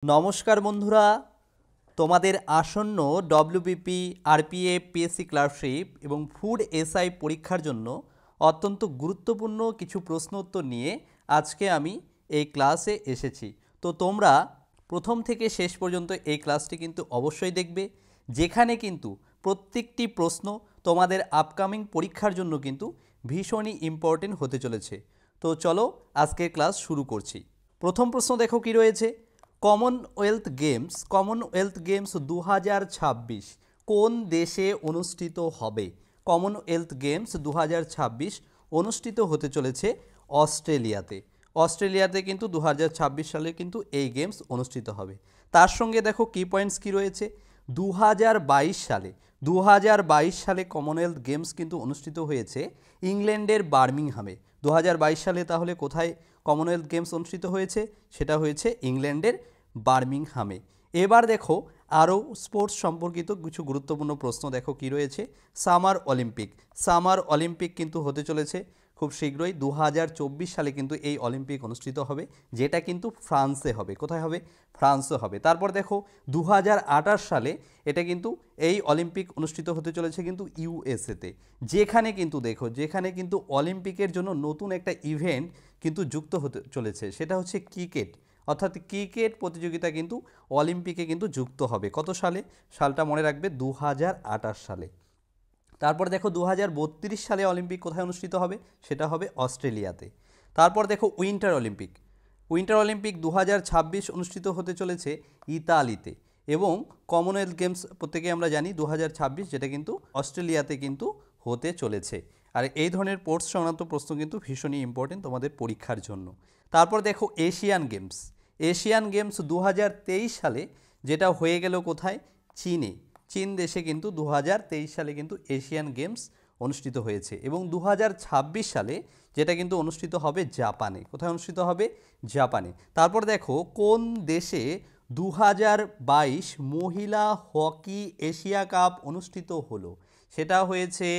নমস্কার বন্ধুরা, তোমাদের আসন্ন ডব্লিউবিপি, আরপিএফ, পিএসসি ক্লার্কশিপ এবং ফুড এসআই পরীক্ষার জন্য অত্যন্ত গুরুত্বপূর্ণ কিছু প্রশ্ন উত্তর নিয়ে আজকে আমি এই ক্লাসে এসেছি। তো তোমরা প্রথম থেকে শেষ পর্যন্ত এই ক্লাসটি কিন্তু অবশ্যই দেখবে, যেখানে কিন্তু প্রত্যেকটি প্রশ্ন তোমাদের আপকামিং পরীক্ষার জন্য কিন্তু ভীষণই ইম্পর্টেন্ট হতে চলেছে। তো চলো আজকের ক্লাস শুরু করছি। প্রথম প্রশ্ন দেখো কি রয়েছে। কমনওয়েলথ গেমস 2026 কোন দেশে অনুষ্ঠিত হবে? কমনওয়েলথ গেমস 2026 অনুষ্ঠিত হতে চলেছে অস্ট্রেলিয়াতে কিন্তু 2026 সালে কিন্তু এই গেমস অনুষ্ঠিত হবে। তার সঙ্গে দেখো কি পয়েন্টস কি রয়েছে। 2022 সালে কমনওয়েলথ গেমস কিন্তু অনুষ্ঠিত হয়েছে ইংল্যান্ডের বার্মিংহামে। 2022 সালে তাহলে কোথায় কমনওয়েলথ গেমস অনুষ্ঠিত হয়েছে? সেটা হয়েছে ইংল্যান্ডের বার্মিংহামে। এবার দেখো আরও স্পোর্টস সম্পর্কিত কিছু গুরুত্বপূর্ণ প্রশ্ন দেখো কি রয়েছে। সামার অলিম্পিক কিন্তু হতে চলেছে খুব শীঘ্রই। 2024 সালে কিন্তু এই অলিম্পিক অনুষ্ঠিত হবে, যেটা কিন্তু ফ্রান্সে হবে। কোথায় হবে? ফ্রান্সে হবে। তারপর দেখো 2028 সালে এটা কিন্তু এই অলিম্পিক অনুষ্ঠিত হতে চলেছে কিন্তু ইউএসএতে, যেখানে কিন্তু অলিম্পিকের জন্য নতুন একটা ইভেন্ট কিন্তু যুক্ত হতে চলেছে, সেটা হচ্ছে ক্রিকেট। অর্থাৎ ক্রিকেট প্রতিযোগিতা কিন্তু অলিম্পিকে কিন্তু যুক্ত হবে। কত সালে? সালটা মনে রাখবে, 2028 সালে। তারপর দেখো 2032 সালে অলিম্পিক কোথায় অনুষ্ঠিত হবে? সেটা হবে অস্ট্রেলিয়াতে। তারপর দেখো উইন্টার অলিম্পিক 2026 অনুষ্ঠিত হতে চলেছে ইতালিতে। এবং কমনওয়েলথ গেমস প্রত্যেকে আমরা জানি 2026, যেটা কিন্তু অস্ট্রেলিয়াতে কিন্তু হতে চলেছে। আর এই ধরনের স্পোর্টস সংক্রান্ত প্রশ্ন কিন্তু ভীষণই ইম্পর্টেন্ট তোমাদের পরীক্ষার জন্য। তারপর দেখো এশিয়ান গেমস 2023 সালে যেটা হয়ে গেল কোথায়? চীন দেশে কিন্তু 2023 সালে কিন্তু এশিয়ান গেমস অনুষ্ঠিত হয়েছে। এবং 2026 সালে যেটা কিন্তু অনুষ্ঠিত হবে জাপানে। কোথায় অনুষ্ঠিত হবে? জাপানে। তারপর দেখো কোন দেশে 2022 মহিলা হকি এশিয়া কাপ অনুষ্ঠিত হলো? সেটা হয়েছে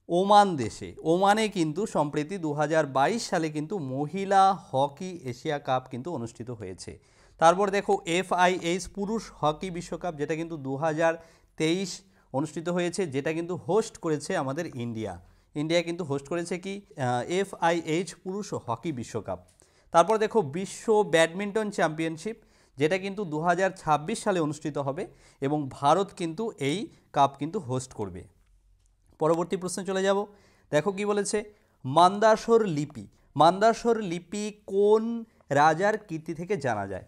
ওমান দেশে। ওমানে কিন্তু সম্প্রতি 2022 সালে কিন্তু মহিলা হকি এশিয়া কাপ কিন্তু অনুষ্ঠিত হয়েছে। তারপর দেখো FIH পুরুষ হকি বিশ্বকাপ, যেটা কিন্তু 2023 অনুষ্ঠিত হয়েছে, যেটা কিন্তু হোস্ট করেছে আমাদের ইন্ডিয়া কিন্তু হোস্ট করেছে কি FIH পুরুষ হকি বিশ্বকাপ। তারপর দেখো বিশ্ব ব্যাডমিন্টন চ্যাম্পিয়নশিপ, যেটা কিন্তু 2026 সালে অনুষ্ঠিত হবে এবং ভারত কিন্তু এই কাপ কিন্তু হোস্ট করবে। পরবর্তী প্রশ্নে চলে যাব। দেখো কি বলেছে। মান্দাসর লিপি কোন রাজার কীর্তি থেকে জানা যায়?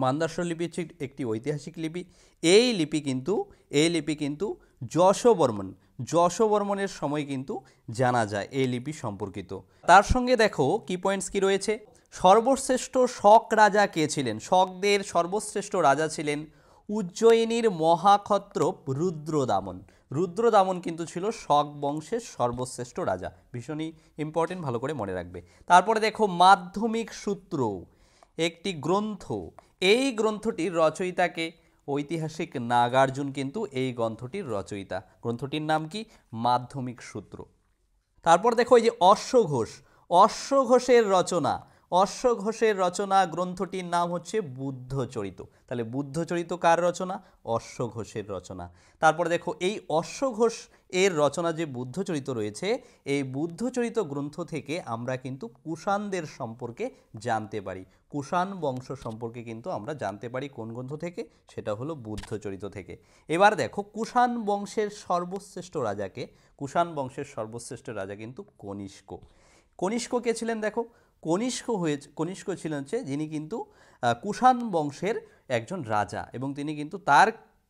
মান্দাসর লিপি হচ্ছে একটি ঐতিহাসিক লিপি। এই লিপি কিন্তু যশোবর্মনের সময় কিন্তু জানা যায় এই লিপি সম্পর্কিত। তার সঙ্গে দেখো কি পয়েন্টস কি রয়েছে। সর্বশ্রেষ্ঠ শক রাজা কে ছিলেন? শকদের সর্বশ্রেষ্ঠ রাজা ছিলেন উজ্জয়িনীর মহাক্ষত্রপ রুদ্রদামন কিন্তু ছিল শক বংশের সর্বশ্রেষ্ঠ রাজা। ভীষণই ইম্পর্টেন্ট, ভালো করে মনে রাখবে। তারপরে দেখো মাধ্যমিক সূত্র একটি গ্রন্থ, এই গ্রন্থটির রচয়িতাকে? ঐতিহাসিক নাগার্জুন কিন্তু এই গ্রন্থটির রচয়িতা। গ্রন্থটির নাম কি? মাধ্যমিক সূত্র। তারপর দেখো এই যে অশ্বঘোষের রচনা গ্রন্থটির নাম হচ্ছে বুদ্ধচরিত। তাহলে বুদ্ধচরিত কার রচনা? অশ্বঘোষের রচনা। তারপর দেখো এই অশ্বঘোষ এর রচনা যে বুদ্ধচরিত রয়েছে, এই বুদ্ধচরিত গ্রন্থ থেকে আমরা কিন্তু কুষাণদের সম্পর্কে জানতে পারি। কুষাণ বংশ সম্পর্কে কিন্তু আমরা জানতে পারি কোন গ্রন্থ থেকে? সেটা হলো বুদ্ধচরিত থেকে। এবার দেখো কুষাণ বংশের সর্বশ্রেষ্ঠ রাজা কিন্তু কনিষ্ক কে ছিলেন? দেখো কনিষ্ক ছিলেন যিনি কিন্তু কুষাণ বংশের একজন রাজা, এবং তিনি কিন্তু তার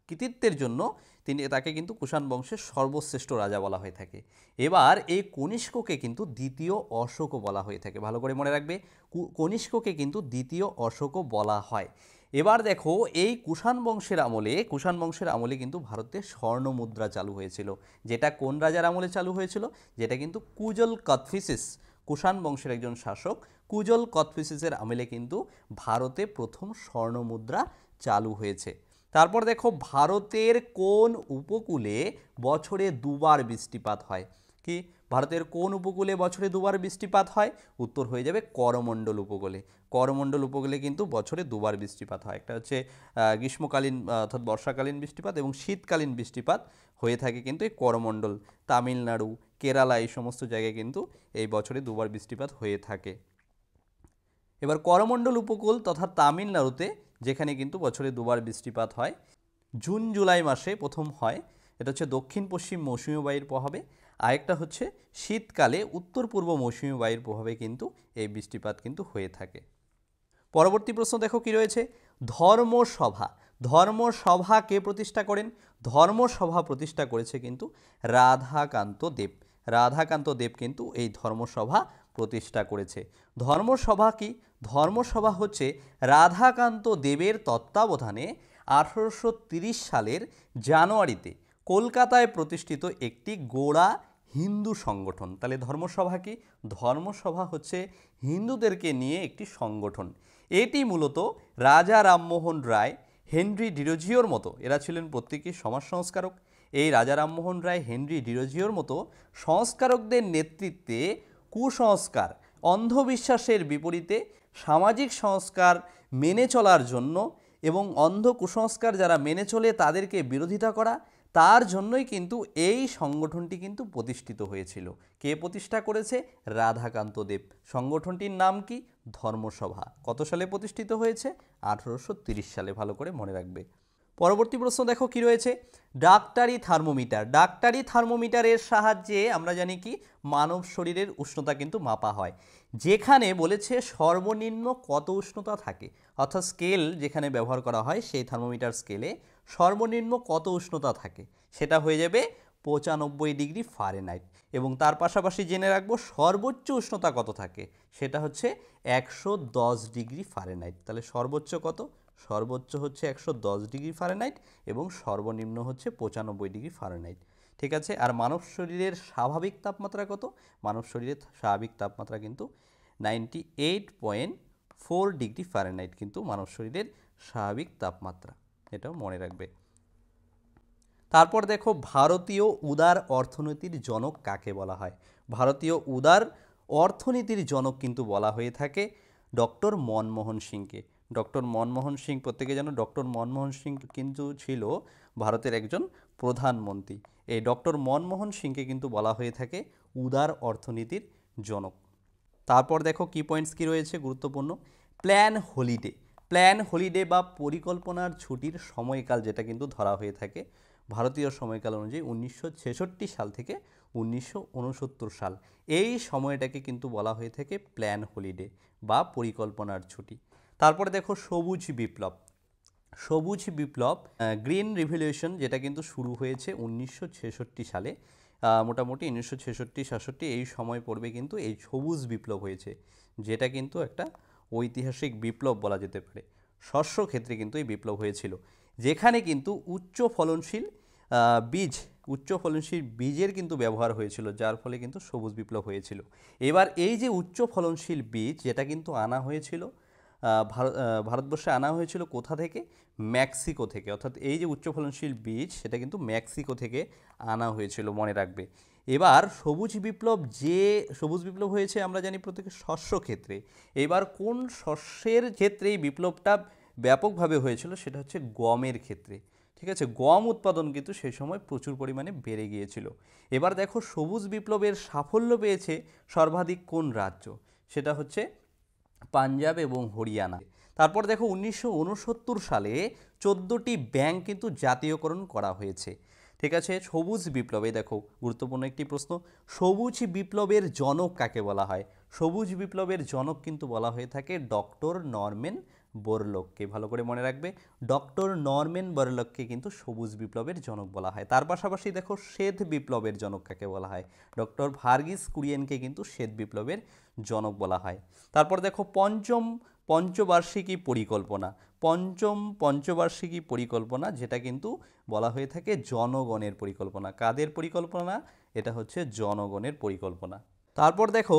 কৃতিত্বের জন্য তাকে কিন্তু কুষাণ বংশের সর্বশ্রেষ্ঠ রাজা বলা হয়ে থাকে। এবার এই কনিষ্ককে কিন্তু দ্বিতীয় অশোকও বলা হয়ে থাকে। ভালো করে মনে রাখবে, কনিষ্ককে কিন্তু দ্বিতীয় অশোকও বলা হয়। এবার দেখো এই কুষাণ বংশের আমলে কিন্তু ভারতে স্বর্ণ মুদ্রা চালু হয়েছিল। যেটা কোন রাজার আমলে চালু হয়েছিল? যেটা কিন্তু কুজল কথফিসিস, কুষাণ বংশের একজন শাসক কুজল কথফিসিসের আমলে কিন্তু ভারতে প্রথম স্বর্ণ মুদ্রা চালু হয়েছে। তারপর দেখো ভারতের কোন উপকূলে বছরে দুবার বৃষ্টিপাত হয়? কি ভারতের কোন উপকূলে বছরে দুবার বৃষ্টিপাত হয়? উত্তর হয়ে যাবে করমণ্ডল উপকূলে। করমণ্ডল উপকূলে কিন্তু বছরে দুবার বৃষ্টিপাত হয়, একটা হচ্ছে গ্রীষ্মকালীন অর্থাৎ বর্ষাকালীন বৃষ্টিপাত এবং শীতকালীন বৃষ্টিপাত হয়ে থাকে কিন্তু এই করমণ্ডল, তামিলনাড়ু, কেরালা এই সমস্ত জায়গায় কিন্তু এই বছরে দুবার বৃষ্টিপাত হয়ে থাকে। এবার করমণ্ডল উপকূল তথা তামিলনাড়ুতে যেখানে কিন্তু বছরে দুবার বৃষ্টিপাত হয়, জুন জুলাই মাসে প্রথম হয়, এটা হচ্ছে দক্ষিণ পশ্চিম মৌসুমী বায়ুর প্রভাবে, আরেকটা হচ্ছে শীতকালে উত্তর পূর্ব মৌসুমী বায়ুর প্রভাবে কিন্তু এই বৃষ্টিপাত কিন্তু হয়ে থাকে। পরবর্তী প্রশ্ন দেখো কি রয়েছে, ধর্মসভা। ধর্মসভা কে প্রতিষ্ঠা করেন? ধর্মসভা প্রতিষ্ঠা করেছে কিন্তু রাধাকান্ত দেব। রাধাকান্ত দেব কিন্তু এই ধর্মসভা প্রতিষ্ঠা করেছে। ধর্মসভা কি? ধর্মসভা হচ্ছে রাধাকান্ত দেবের তত্ত্বাবধানে 1830 সালের জানুয়ারিতে কলকাতায় প্রতিষ্ঠিত একটি গোঁড়া হিন্দু সংগঠন। তাহলে ধর্মসভা কি? ধর্মসভা হচ্ছে হিন্দুদেরকে নিয়ে একটি সংগঠন। এটি মূলত রাজা রামমোহন রায়, হেনরি ডিরোজিওর মতো, এরা ছিলেন প্রত্যেকেই সমাজ সংস্কারক। এই রাজা রামমোহন রায়, হেনরি ডিরোজিওর মতো সংস্কারকদের নেতৃত্বে কুসংস্কার, অন্ধবিশ্বাসের বিপরীতে সামাজিক সংস্কার মেনে চলার জন্য এবং অন্ধ কুসংস্কার যারা মেনে চলে তাদেরকে বিরোধিতা করা, তার জন্যই কিন্তু এই সংগঠনটি কিন্তু প্রতিষ্ঠিত হয়েছিল। কে প্রতিষ্ঠা করেছে? রাধাকান্ত দেব। সংগঠনটির নাম কি? ধর্মসভা। কত সালে প্রতিষ্ঠিত হয়েছে? 1830 সালে। ভালো করে মনে রাখবে। পরবর্তী প্রশ্ন দেখো কি রয়েছে, ডাক্তারি থার্মোমিটার। ডাক্তারি থার্মোমিটারের সাহায্যে আমরা জানি কি মানব শরীরের উষ্ণতা কিন্তু মাপা হয়, যেখানে বলেছে সর্বনিম্ন কত উষ্ণতা থাকে, অর্থাৎ স্কেল যেখানে ব্যবহার করা হয় সেই থার্মোমিটার স্কেলে সর্বনিম্ন কত উষ্ণতা থাকে, সেটা হয়ে যাবে 95 ডিগ্রি ফারেনহাইট। এবং তার পাশাপাশি জেনে রাখবো সর্বোচ্চ উষ্ণতা কত থাকে, সেটা হচ্ছে 110 ডিগ্রি ফারেনহাইট। তাহলে সর্বোচ্চ কত? সর্বোচ্চ হচ্ছে 110 ডিগ্রি ফারেনহাইট এবং সর্বনিম্ন হচ্ছে 95 ডিগ্রি ফারেনহাইট। ঠিক আছে। আর মানব শরীরের স্বাভাবিক তাপমাত্রা কত? মানব শরীরের স্বাভাবিক তাপমাত্রা কিন্তু 98.4 ডিগ্রি ফারেনহাইট কিন্তু মানব শরীরের স্বাভাবিক তাপমাত্রা, এটাও মনে রাখবে। তারপর দেখো ভারতীয় উদার অর্থনীতির জনক কাকে বলা হয়? ভারতীয় উদার অর্থনীতির জনক কিন্তু বলা হয়ে থাকে ডক্টর মনমোহন সিংকে। ডক্টর মনমোহন সিং, প্রত্যেকে জানো ডক্টর মনমোহন সিং কিন্তু ছিল ভারতের একজন প্রধানমন্ত্রী। এই ডক্টর মনমোহন সিংকে কিন্তু বলা হয়ে থাকে উদার অর্থনীতির জনক। তারপর দেখো কি পয়েন্টস কি রয়েছে গুরুত্বপূর্ণ, প্ল্যান হলিডে। প্ল্যান হলিডে বা পরিকল্পনার ছুটির সময়কাল যেটা কিন্তু ধরা হয়ে থাকে ভারতীয় সময়কাল অনুযায়ী 1966 সাল থেকে 1969 সাল, এই সময়টাকে কিন্তু বলা হয়ে থাকে প্ল্যান হলিডে বা পরিকল্পনার ছুটি। তারপরে দেখো সবুজ বিপ্লব। সবুজ বিপ্লব, গ্রিন রিভলিউশন, যেটা কিন্তু শুরু হয়েছে 1966 সালে, মোটামুটি 1966-67 এই সময় পড়বে কিন্তু এই সবুজ বিপ্লব হয়েছে, যেটা কিন্তু একটা ঐতিহাসিক বিপ্লব বলা যেতে পারে। শস্য ক্ষেত্রে কিন্তু এই বিপ্লব হয়েছিল, যেখানে কিন্তু উচ্চ ফলনশীল বীজের কিন্তু ব্যবহার হয়েছিল, যার ফলে কিন্তু সবুজ বিপ্লব হয়েছিল। এবার এই যে উচ্চ ফলনশীল বীজ, যেটা কিন্তু আনা হয়েছিল ভারতবর্ষে আনা হয়েছিল কোথা থেকে? মেক্সিকো থেকে। অর্থাৎ এই যে উচ্চ ফলনশীল বীজ, সেটা কিন্তু মেক্সিকো থেকে আনা হয়েছিল, মনে রাখবে। এবার সবুজ বিপ্লব হয়েছে আমরা জানি প্রত্যেকের শস্য ক্ষেত্রে। এবার কোন শস্যের ক্ষেত্রে এই বিপ্লবটা ব্যাপকভাবে হয়েছিল, সেটা হচ্ছে গমের ক্ষেত্রে। ঠিক আছে, গম উৎপাদন কিন্তু সেই সময় প্রচুর পরিমাণে বেড়ে গিয়েছিল। এবার দেখো সবুজ বিপ্লবের সাফল্য পেয়েছে সর্বাধিক কোন রাজ্য, সেটা হচ্ছে পাঞ্জাব এবং হরিয়ানা। তারপর দেখো 1969 সালে 14টি ব্যাংক কিন্তু জাতীয়করণ করা হয়েছে। ঠিক আছে, সবুজ বিপ্লবে দেখো গুরুত্বপূর্ণ একটি প্রশ্ন, সবুজ বিপ্লবের জনক কাকে বলা হয়? সবুজ বিপ্লবের জনক কিন্তু বলা হয়ে থাকে ডক্টর নরম্যান বোরলগকে। ভালো করে মনে রাখবে, ডক্টর নরম্যান বোরলগকে কিন্তু সবুজ বিপ্লবের জনক বলা হয়। তার পাশাপাশি দেখো শ্বেত বিপ্লবের জনক কাকে বলা হয়? ডক্টর ভার্গিস কুরিয়েনকে কিন্তু শ্বেত বিপ্লবের জনক বলা হয়। তারপর দেখো পঞ্চবার্ষিকী পরিকল্পনা, যেটা কিন্তু বলা হয়ে থাকে জনগণের পরিকল্পনা। কাদের পরিকল্পনা? এটা হচ্ছে জনগণের পরিকল্পনা। তারপর দেখো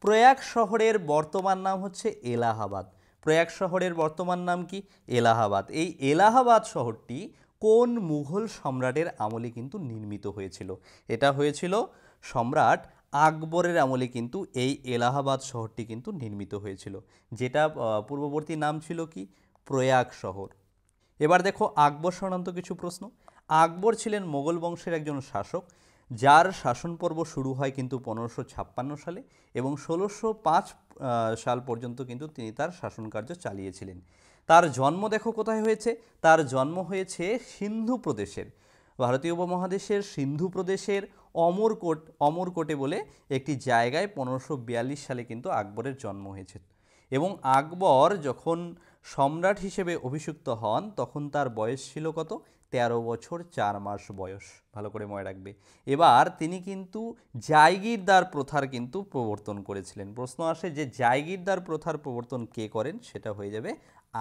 প্রয়াগ শহরের বর্তমান নাম হচ্ছে এলাহাবাদ। প্রয়াগ শহরের বর্তমান নাম কি? এলাহাবাদ। এই এলাহাবাদ শহরটি কোন মুঘল সম্রাটের আমলে কিন্তু নির্মিত হয়েছিল? এটা হয়েছিল সম্রাট আকবরের আমলে কিন্তু এই এলাহাবাদ শহরটি কিন্তু নির্মিত হয়েছিল, যেটা পূর্ববর্তী নাম ছিল কি প্রয়াগ শহর। এবার দেখো আকবর সংক্রান্ত কিছু প্রশ্ন। আকবর ছিলেন মোগল বংশের একজন শাসক, যার শাসন পর্ব শুরু হয় কিন্তু 1556 সালে এবং 1605 সাল পর্যন্ত কিন্তু তিনি তার শাসনকার্য চালিয়েছিলেন। তার জন্ম দেখো কোথায় হয়েছে, তার জন্ম হয়েছে সিন্ধু প্রদেশের, ভারতীয় উপমহাদেশের সিন্ধু প্রদেশের অমরকোটে বলে একটি জায়গায় 1542 সালে কিন্তু আকবরের জন্ম হয়েছে। এবং আকবর যখন সম্রাট হিসেবে অভিষিক্ত হন তখন তার বয়স ছিল কত, 13 বছর 4 মাস বয়স, ভালো করে মনে রাখবে। এবার তিনি কিন্তু জায়গিরদার প্রথার কিন্তু প্রবর্তন করেছিলেন। প্রশ্ন আসে যে জায়গিরদার প্রথার প্রবর্তন কে করেন, সেটা হয়ে যাবে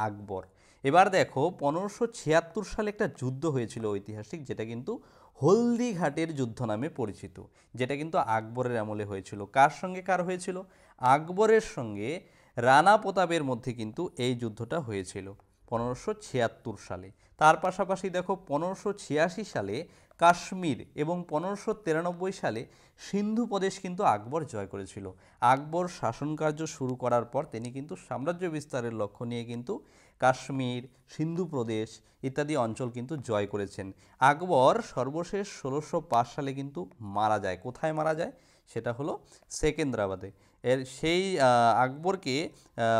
আকবর। এবার দেখো 1576 সালে একটা যুদ্ধ হয়েছিল ঐতিহাসিক, যেটা কিন্তু হলদিঘাটের যুদ্ধ নামে পরিচিত, যেটা কিন্তু আকবরের আমলে হয়েছিল। কার সঙ্গে কার হয়েছিল, আকবরের সঙ্গে রানা প্রতাপের মধ্যে কিন্তু এই যুদ্ধটা হয়েছিল 1576 সালে। তার পাশাপাশি দেখো 1586 সালে কাশ্মীর এবং 1593 সালে সিন্ধু প্রদেশ কিন্তু আকবর জয় করেছিল। আকবর শাসনকার্য শুরু করার পর তিনি কিন্তু সাম্রাজ্য বিস্তারের লক্ষ্য নিয়ে কিন্তু কাশ্মীর, সিন্ধু প্রদেশ ইত্যাদি অঞ্চল কিন্তু জয় করেছেন। আকবর সর্বশেষ 1605 সালে কিন্তু মারা যায়। কোথায় মারা যায়, সেটা হলো সেকেন্দ্রাবাদে। সেই আকবরকে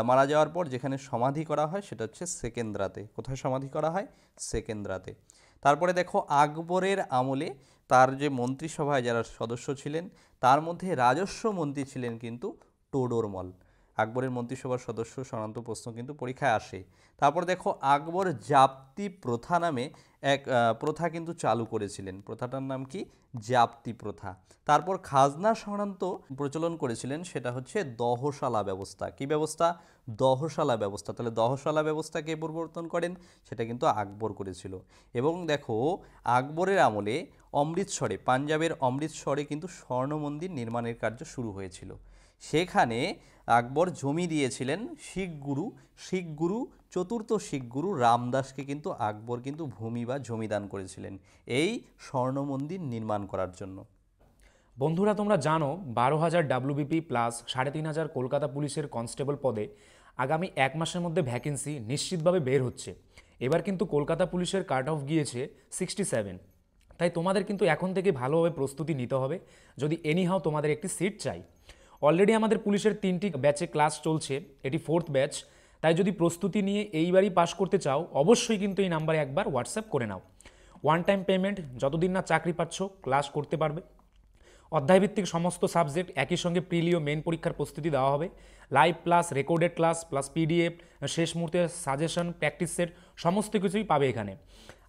মারা যাওয়ার পর যেখানে সমাধি করা হয় সেটা হচ্ছে সেকেন্দ্রাতে। কোথায় সমাধি করা হয়, সেকেন্দ্রাতে। তারপরে দেখো আকবরের আমলে তার যে মন্ত্রিসভায় যারা সদস্য ছিলেন তার মধ্যে রাজস্ব মন্ত্রী ছিলেন কিন্তু টোডরমল। আকবরের মন্ত্রিসভার সদস্য সংক্রান্ত প্রশ্ন কিন্তু পরীক্ষায় আসে। তারপর দেখো আকবর জাপ্তি প্রথা নামে এক প্রথা কিন্তু চালু করেছিলেন। প্রথাটার নাম কি, জাপ্তি প্রথা। তারপর খাজনা সংক্রান্ত প্রচলন করেছিলেন, সেটা হচ্ছে দহশালা ব্যবস্থা। কি ব্যবস্থা, দহশালা ব্যবস্থা। তাহলে দহশালা ব্যবস্থা কে প্রবর্তন করেন, সেটা কিন্তু আকবর করেছিল। এবং দেখো আকবরের আমলে অমৃতসরে, পাঞ্জাবের অমৃতসরে কিন্তু স্বর্ণ মন্দির নির্মাণের কার্য শুরু হয়েছিল। সেখানে আকবর জমি দিয়েছিলেন শিখ গুরু চতুর্থ শিখ গুরু রামদাসকে কিন্তু আকবর কিন্তু ভূমি বা জমি দান করেছিলেন এই স্বর্ণ মন্দির নির্মাণ করার জন্য। বন্ধুরা, তোমরা জানো 12,000 WBP প্লাস 3,500 কলকাতা পুলিশের কনস্টেবল পদে আগামী 1 মাসের মধ্যে ভ্যাকেন্সি নিশ্চিতভাবে বের হচ্ছে। এবার কিন্তু কলকাতা পুলিশের কাট অফ গিয়েছে 67। তাই তোমাদের কিন্তু এখন থেকে ভালোভাবে প্রস্তুতি নিতে হবে যদি এনিহাও তোমাদের একটি সিট চাই। অলরেডি আমাদের পুলিশের 3টি ব্যাচে ক্লাস চলছে, এটি 4th ব্যাচ। তাই যদি প্রস্তুতি নিয়ে এইবারই পাশ করতে চাও অবশ্যই কিন্তু এই নাম্বারে একবার হোয়াটসঅ্যাপ করে নাও। ওয়ান টাইম পেমেন্ট, যতদিন না চাকরি পাচ্ছ ক্লাস করতে পারবে। অধ্যায়ভিত্তিক সমস্ত সাবজেক্ট, একই সঙ্গে প্রিলি ও মেন পরীক্ষার প্রস্তুতি দেওয়া হবে। Live class, recorded class plus PDF, শেষ মুহূর্তে সাজেশন, প্র্যাকটিস সেট সমস্ত কিছুই পাবে এখানে।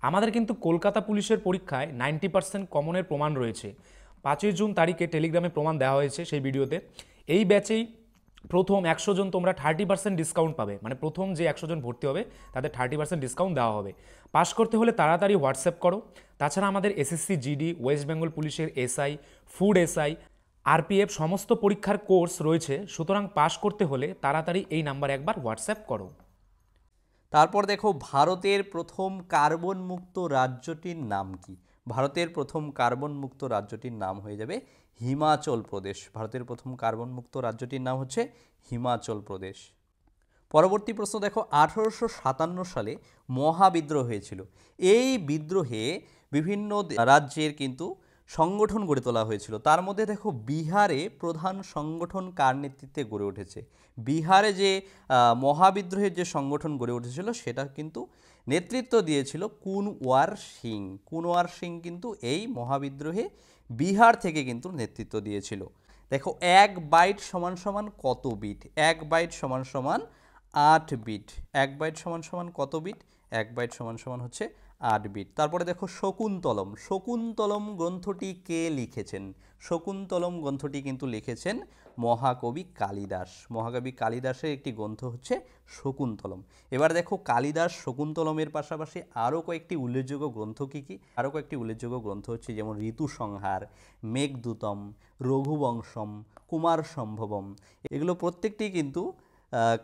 আমাদের কিন্তু কলকাতা পুলিশের পরীক্ষায় 90% কমনের প্রমাণ রয়েছে। 5ই জুন তারিখে টেলিগ্রামে প্রমাণ দেওয়া হয়েছে সেই ভিডিওতে। এই ব্যাচেই প্রথম 100 জন তোমরা 30% ডিসকাউন্ট পাবে, মানে প্রথম যে 100 জন ভর্তি হবে তাদের 30% ডিসকাউন্ট দেওয়া হবে। পাস করতে হলে তাড়াতাড়ি হোয়াটসঅ্যাপ করো। তাছাড়া আমাদের SSC GD, ওয়েস্ট বেঙ্গল পুলিশের SI, ফুড SI, RPF সমস্ত পরীক্ষার কোর্স রয়েছে। সুতরাং পাস করতে হলে তাড়াতাড়ি এই নাম্বারে একবার হোয়াটসঅ্যাপ করো। তারপর দেখো ভারতের প্রথম কার্বন মুক্ত রাজ্যটির নাম কি, ভারতের প্রথম কার্বন মুক্ত রাজ্যটির নাম হয়ে যাবে হিমাচল প্রদেশ। ভারতের প্রথম কার্বন মুক্ত রাজ্যটির নাম হচ্ছে হিমাচল প্রদেশ। পরবর্তী প্রশ্ন দেখো 1857 সালে মহাবিদ্রোহ হয়েছিল। এই বিদ্রোহে বিভিন্ন রাজ্যের কিন্তু সংগঠন গড়ে তোলা হয়েছিল। তার মধ্যে দেখো বিহারে প্রধান সংগঠন কার নেতৃত্বে গড়ে উঠেছে, বিহারে যে মহাবিদ্রোহের যে সংগঠন গড়ে উঠেছিল সেটা কিন্তু নেতৃত্ব দিয়েছিল কুনওয়ার সিং। কুনওয়ার সিং কিন্তু এই মহাবিদ্রোহে বিহার থেকে কিন্তু নেতৃত্ব দিয়েছিল। দেখো 1 বাইট সমান সমান কত বিট, 1 বাইট সমান সমান 8 বিট। 1 বাইট সমান সমান কত বিট, 1 বাইট সমান সমান হচ্ছে 8 বিট। তারপরে দেখো শকুন্তলম, শকুন্তলম গ্রন্থটি কে লিখেছেন, শকুন্তলম গ্রন্থটি কিন্তু লিখেছেন মহাকবি কালিদাস। মহাকবি কালিদাসের একটি গ্রন্থ হচ্ছে শকুন্তলম। এবার দেখো কালিদাস শকুন্তলমের পাশাপাশি আরও কয়েকটি উল্লেখযোগ্য গ্রন্থ কী কী, আরও কয়েকটি উল্লেখযোগ্য গ্রন্থ হচ্ছে যেমন ঋতুসংহার, মেঘদূতম, রঘুবংশম, কুমার সম্ভবম। এগুলো প্রত্যেকটি কিন্তু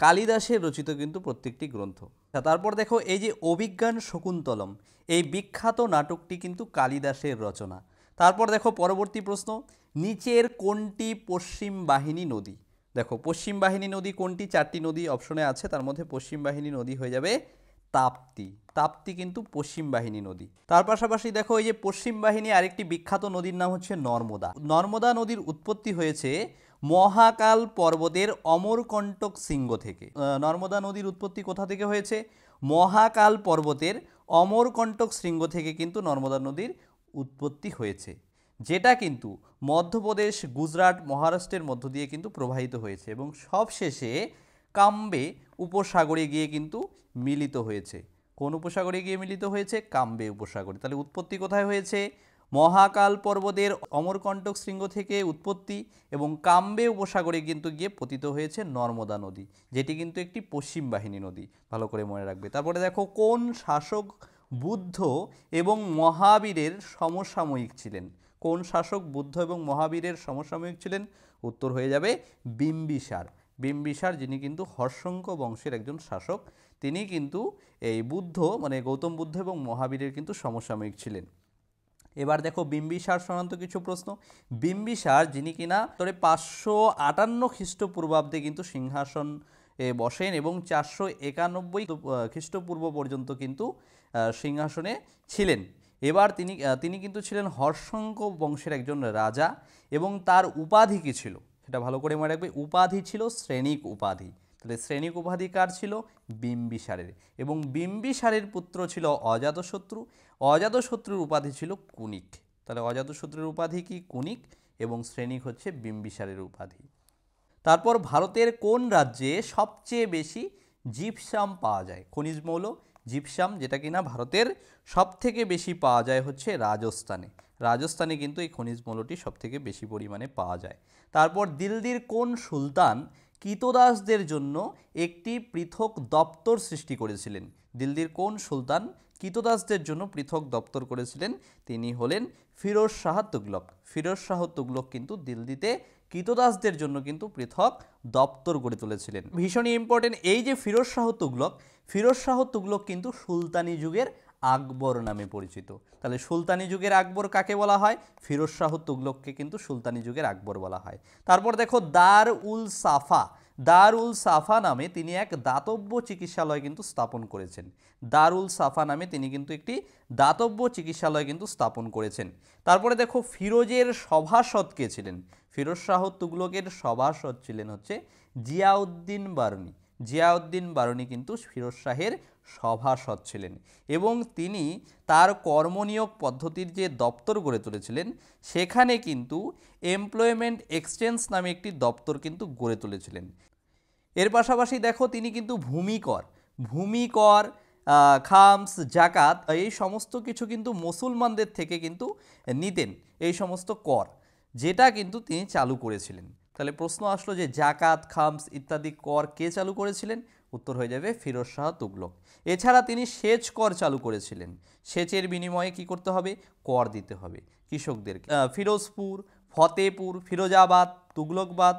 কালিদাসের রচিত কিন্তু প্রত্যেকটি গ্রন্থ। তারপর দেখো এই যে অভিজ্ঞান শকুন্তলম, এই বিখ্যাত নাটকটি কিন্তু কালিদাসের রচনা। তারপর দেখো পরবর্তী প্রশ্ন, নিচের কোনটি পশ্চিম বাহিনী নদী? দেখো পশ্চিম বাহিনী নদী কোনটি, 4টি নদী অপশনে আছে, তার মধ্যে পশ্চিম বাহিনী নদী হয়ে যাবে তাপ্তি। তাপ্তি কিন্তু পশ্চিম বাহিনী নদী। তার পাশাপাশি দেখো এই যে পশ্চিম বাহিনী আরেকটি বিখ্যাত নদীর নাম হচ্ছে নর্মদা। নর্মদা নদীর উৎপত্তি হয়েছে মহাকাল পর্বতের অমরকণ্টক শৃঙ্গ থেকে। নর্মদা নদীর উৎপত্তি কোথা থেকে হয়েছে? মহাকাল পর্বতের অমরকণ্টক শৃঙ্গ থেকে কিন্তু নর্মদা নদীর উৎপত্তি হয়েছে, যেটা কিন্তু মধ্যপ্রদেশ, গুজরাট, মহারাষ্ট্রের মধ্য দিয়ে কিন্তু প্রবাহিত হয়েছে এবং সবশেষে কাম্বে উপসাগরে গিয়ে কিন্তু মিলিত হয়েছে। কোন উপসাগরে গিয়ে মিলিত হয়েছে? কাম্বে উপসাগরে। তাহলে উৎপত্তি কোথায় হয়েছে? মহাকাল পর্বতের অমরকণ্টক শৃঙ্গ থেকে উৎপত্তি এবং কাম্বে উপসাগরে কিন্তু গিয়ে পতিত হয়েছে নর্মদা নদী, যেটি কিন্তু একটি পশ্চিম বাহিনী নদী। ভালো করে মনে রাখবে। তারপরে দেখো কোন শাসক বুদ্ধ এবং মহাবীরের সমসাময়িক ছিলেন? কোন শাসক বুদ্ধ এবং মহাবীরের সমসাময়িক ছিলেন? উত্তর হয়ে যাবে বিম্বিসার। বিম্বিসার, যিনি কিন্তু হর্ষঙ্ক বংশের একজন শাসক, তিনি কিন্তু এই বুদ্ধ মানে গৌতম বুদ্ধ এবং মহাবীরের কিন্তু সমসাময়িক ছিলেন। এবার দেখো বিম্বিসার সংক্রান্ত কিছু প্রশ্ন। বিম্বিসার যিনি কিনা 558 খ্রিস্টপূর্বাব্দে কিন্তু সিংহাসন বসেন এবং 491 খ্রিস্টপূর্ব পর্যন্ত কিন্তু সিংহাসনে ছিলেন। এবার তিনি কিন্তু ছিলেন হর্ষঙ্ক বংশের একজন রাজা এবং তার উপাধি কী ছিল সেটা ভালো করে মনে রাখবে। উপাধি ছিল শ্রেণিক উপাধি। তাহলে শ্রেণিক উপাধি কার ছিল? বিম্বিসারের। এবং বিম্বিসারের পুত্র ছিল অজাতশত্রু। অজাতশত্রুর উপাধি ছিল কুনিক। তাহলে অজাতশত্রুর উপাধি কি? কুনিক, এবং শ্রেণিক হচ্ছে বিম্বিসারের উপাধি। তারপর ভারতের কোন রাজ্যে সবচেয়ে বেশি জিপসাম পাওয়া যায়? খনিজ মৌল জিপসাম, যেটা কিনা ভারতের সবথেকে বেশি পাওয়া যায় হচ্ছে রাজস্থানে। রাজস্থানে কিন্তু এই খনিজ মৌলটি সবথেকে বেশি পরিমাণে পাওয়া যায়। তারপর দিল্লির কোন সুলতান কৃতদাসদের জন্য একটি পৃথক দপ্তর সৃষ্টি করেছিলেন? দিল্লির কোন সুলতান কৃতদাসদের জন্য পৃথক দপ্তর করেছিলেন? তিনি হলেন ফিরোজ শাহ তুগলক। ফিরোজ শাহ তুগলক কিন্তু দিল্লিতে কৃতদাসদের জন্য কিন্তু পৃথক দপ্তর গড়ে তুলেছিলেন। ভীষণই ইম্পর্টেন্ট, এই যে ফিরোজ শাহ তুগলক, ফিরোজ শাহ তুগলক কিন্তু সুলতানি যুগের আকবর নামে পরিচিত। তাহলে সুলতানি যুগের আকবর কাকে বলা হয়? ফিরোজ শাহ তুগলককে কিন্তু সুলতানি যুগের আকবর বলা হয়। তারপর দেখো দার উল সাফা, দার উল সাফা নামে তিনি এক দাতব্য চিকিৎসালয় কিন্তু স্থাপন করেছেন। দারুল সাফা নামে তিনি কিন্তু একটি দাতব্য চিকিৎসালয় কিন্তু স্থাপন করেছেন। তারপরে দেখো ফিরোজের সভাসদ কে ছিলেন? ফিরোজ শাহ তুগলকের সভাসদ ছিলেন হচ্ছে জিয়াউদ্দিন বারনি। জিয়াউদ্দিন বারনি কিন্তু ফিরোজ শাহের সভাসদ ছিলেন এবং তিনি তার কর্মনিয়োগ পদ্ধতির যে দপ্তর গড়ে তুলেছিলেন সেখানে কিন্তু এমপ্লয়মেন্ট এক্সচেঞ্জ নামে একটি দপ্তর কিন্তু গড়ে তুলেছিলেন। এর পাশাপাশি দেখো তিনি কিন্তু ভূমিকর খামস, জাকাত এই সমস্ত কিছু কিন্তু মুসলমানদের থেকে কিন্তু নিতেন, এই সমস্ত কর, যেটা কিন্তু তিনি চালু করেছিলেন। তাহলে প্রশ্ন আসলো যে জাকাত, খামস ইত্যাদি কর কে চালু করেছিলেন? উত্তর হয়ে যাবে ফিরোজ শাহ তুগলক। এছাড়া তিনি সেচ কর চালু করেছিলেন। সেচের বিনিময়ে কি করতে হবে? কর দিতে হবে কৃষকদেরকে। ফিরোজপুর, ফতেপুর, ফিরোজাবাদ, তুগলকবাদ,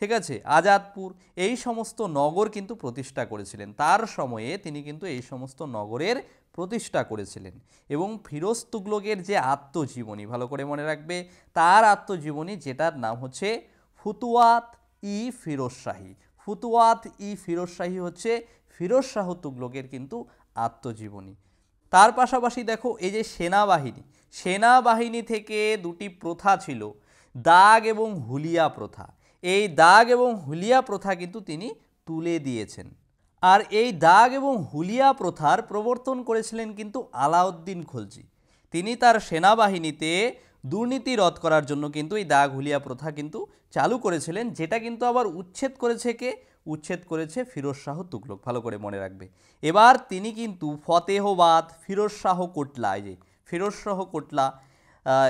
ঠিক আছে, আজাদপুর, এই সমস্ত নগর কিন্তু প্রতিষ্ঠা করেছিলেন। তার সময়ে তিনি কিন্তু এই সমস্ত নগরের প্রতিষ্ঠা করেছিলেন। এবং ফিরোজ তুগলকের যে আত্মজীবনী, ভালো করে মনে রাখবে, তার আত্মজীবনী যেটার নাম হচ্ছে ফুতুয়াত ই ফিরোজ শাহী। ফুতুয়াত ই ফিরোজ শাহী হচ্ছে ফিরোজ শাহ তুগলকের কিন্তু আত্মজীবনী। তার পাশাপাশি দেখো এই যে সেনাবাহিনী থেকে দুটি প্রথা ছিল, দাগ এবং হুলিয়া প্রথা। এই দাগ এবং হুলিয়া প্রথা কিন্তু তিনি তুলে দিয়েছেন। আর এই দাগ এবং হুলিয়া প্রথার প্রবর্তন করেছিলেন কিন্তু আলাউদ্দিন খলজি। তিনি তার সেনাবাহিনীতে দুর্নীতি রোধ করার জন্য কিন্তু এই দাগ হুলিয়া প্রথা কিন্তু চালু করেছিলেন, যেটা কিন্তু আবার উচ্ছেদ করেছে কে? উচ্ছেদ করেছে ফিরোজ শাহ তুগলক। ভালো করে মনে রাখবে। এবার তিনি কিন্তু ফতেহবাদ, ফিরোজ শাহ কোটলা, এই যে ফিরোজ শাহ কোটলা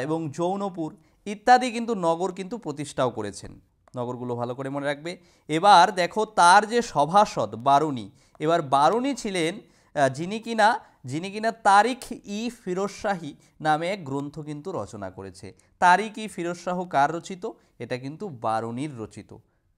এবং জৌনপুর ইত্যাদি কিন্তু নগর কিন্তু প্রতিষ্ঠাও করেছেন। নগরগুলো ভালো করে মনে রাখবে। এবার দেখো তার যে সভাসদ বারুনি, এবার বারুনি ছিলেন যিনি কিনা তারিখ ই ফিরোজ শাহী নামে এক গ্রন্থ কিন্তু রচনা করেছে। তারিখ ই ফিরোজ শাহ কার রচিত? এটা কিন্তু বারুনির রচিত।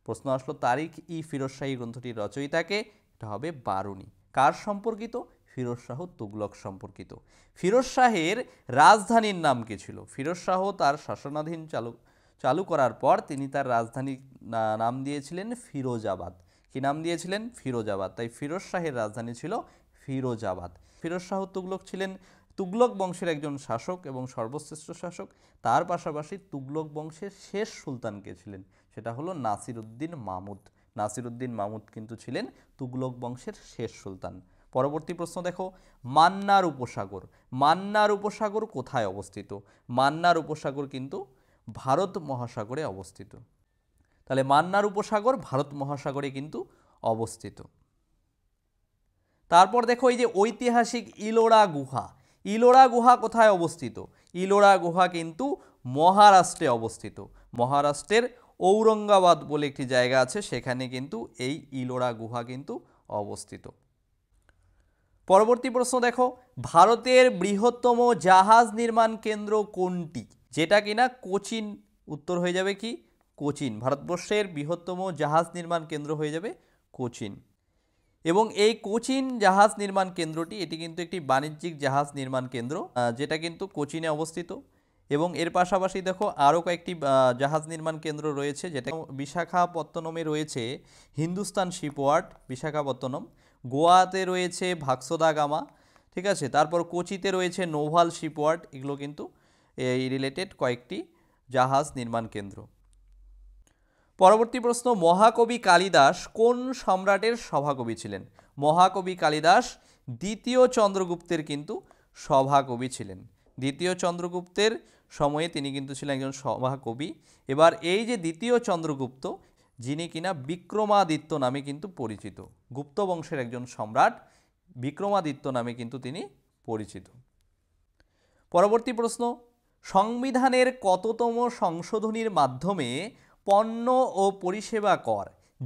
প্রশ্ন আসলো তারিখ ই ফিরোজ শাহী গ্রন্থটির রচয়িতাকে? এটা হবে বারুনি। কার সম্পর্কিত? ফিরোজ শাহ তুগলক সম্পর্কিত। ফিরোজ শাহের রাজধানীর নাম কি ছিল? ফিরোজ শাহ তার শাসনাধীন চালু করার পর তিনি তার রাজধানী নাম দিয়েছিলেন ফিরোজাবাদ। কি নাম দিয়েছিলেন? ফিরোজাবাদ। তাই ফিরোজ শাহের রাজধানী ছিল ফিরোজাবাদ। ফিরোজ শাহ তুগলক ছিলেন তুগলক বংশের একজন শাসক এবং সর্বশ্রেষ্ঠ শাসক। তার পাশাপাশি তুগলক বংশের শেষ সুলতান কে ছিলেন? সেটা হলো নাসিরউদ্দিন মামুদ। নাসিরউদ্দিন মামুদ কিন্তু ছিলেন তুগলক বংশের শেষ সুলতান। পরবর্তী প্রশ্ন দেখো, মান্নার উপসাগর। মান্নার উপসাগর কোথায় অবস্থিত? মান্নার উপসাগর কিন্তু ভারত মহাসাগরে অবস্থিত। তাহলে মান্নার উপসাগর ভারত মহাসাগরে কিন্তু অবস্থিত। তারপর দেখো এই যে ঐতিহাসিক ইলোরা গুহা। ইলোরা গুহা কোথায় অবস্থিত? ইলোরা গুহা কিন্তু মহারাষ্ট্রে অবস্থিত। মহারাষ্ট্রের ঔরঙ্গাবাদ বলে একটি জায়গা আছে, সেখানে কিন্তু এই ইলোরা গুহা কিন্তু অবস্থিত। পরবর্তী প্রশ্ন দেখো, ভারতের বৃহত্তম জাহাজ নির্মাণ কেন্দ্র কোনটি? যেটা কিনা কোচিন। উত্তর হয়ে যাবে কি? কোচিন। ভারতবর্ষের বৃহত্তম জাহাজ নির্মাণ কেন্দ্র হয়ে যাবে কোচিন। এবং এই কোচিন জাহাজ নির্মাণ কেন্দ্রটি, এটি কিন্তু একটি বাণিজ্যিক জাহাজ নির্মাণ কেন্দ্র, যেটা কিন্তু কোচিনে অবস্থিত। এবং এর পাশাপাশি দেখো আরও কয়েকটি জাহাজ নির্মাণ কেন্দ্র রয়েছে, যেটা বিশাখাপত্তনমে রয়েছে হিন্দুস্তান শিপওয়ার্ড বিশাখাপত্তনম, গোয়াতে রয়েছে ভাক্সোদা গামা, ঠিক আছে। তারপর কোচিতে রয়েছে নোভাল শিপওয়ার্ড। এগুলো কিন্তু এই রিলেটেড কয়েকটি জাহাজ নির্মাণ কেন্দ্র। পরবর্তী প্রশ্ন, মহাকবি কালিদাস কোন সম্রাটের সভাকবি ছিলেন? মহাকবি কালিদাস দ্বিতীয় চন্দ্রগুপ্তের কিন্তু সভাকবি ছিলেন। দ্বিতীয় চন্দ্রগুপ্তের সময়ে তিনি কিন্তু ছিলেন একজন সভাকবি। এবার এই যে দ্বিতীয় চন্দ্রগুপ্ত, যিনি কিনা বিক্রমাদিত্য নামে কিন্তু পরিচিত, গুপ্ত বংশের একজন সম্রাট, বিক্রমাদিত্য নামে কিন্তু তিনি পরিচিত। পরবর্তী প্রশ্ন, সংবিধানের কততম সংশোধনীর মাধ্যমে পণ্য ও পরিষেবা কর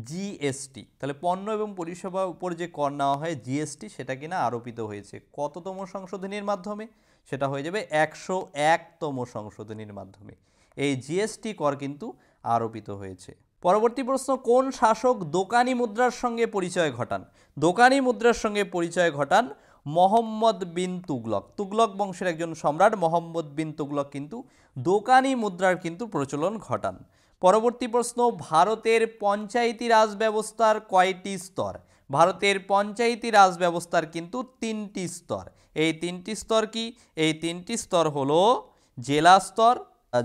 জিএসটি, তাহলে পণ্য এবং পরিষেবার উপর যে কর নেওয়া হয় জিএসটি, সেটা কিনা আরোপিত হয়েছে কততম সংশোধনীর মাধ্যমে? সেটা হয়ে যাবে 101তম সংশোধনীর মাধ্যমে এই জিএসটি কর কিন্তু আরোপিত হয়েছে। পরবর্তী প্রশ্ন, কোন শাসক দোকানি মুদ্রার সঙ্গে পরিচয় ঘটান? দোকানি মুদ্রার সঙ্গে পরিচয় ঘটান মোহাম্মদ বিন তুগলক। তুগলক বংশের একজন সম্রাট মোহাম্মদ বিন তুগলক কিন্তু দোকানি মুদ্রার কিন্তু প্রচলন ঘটান। পরবর্তী প্রশ্ন, ভারতের পঞ্চায়েতি রাজ ব্যবস্থার কয়টি স্তর? ভারতের পঞ্চায়েতি রাজ ব্যবস্থার কিন্তু 3টি স্তর। এই 3টি স্তর কি? এই 3টি স্তর হলো জেলা স্তর,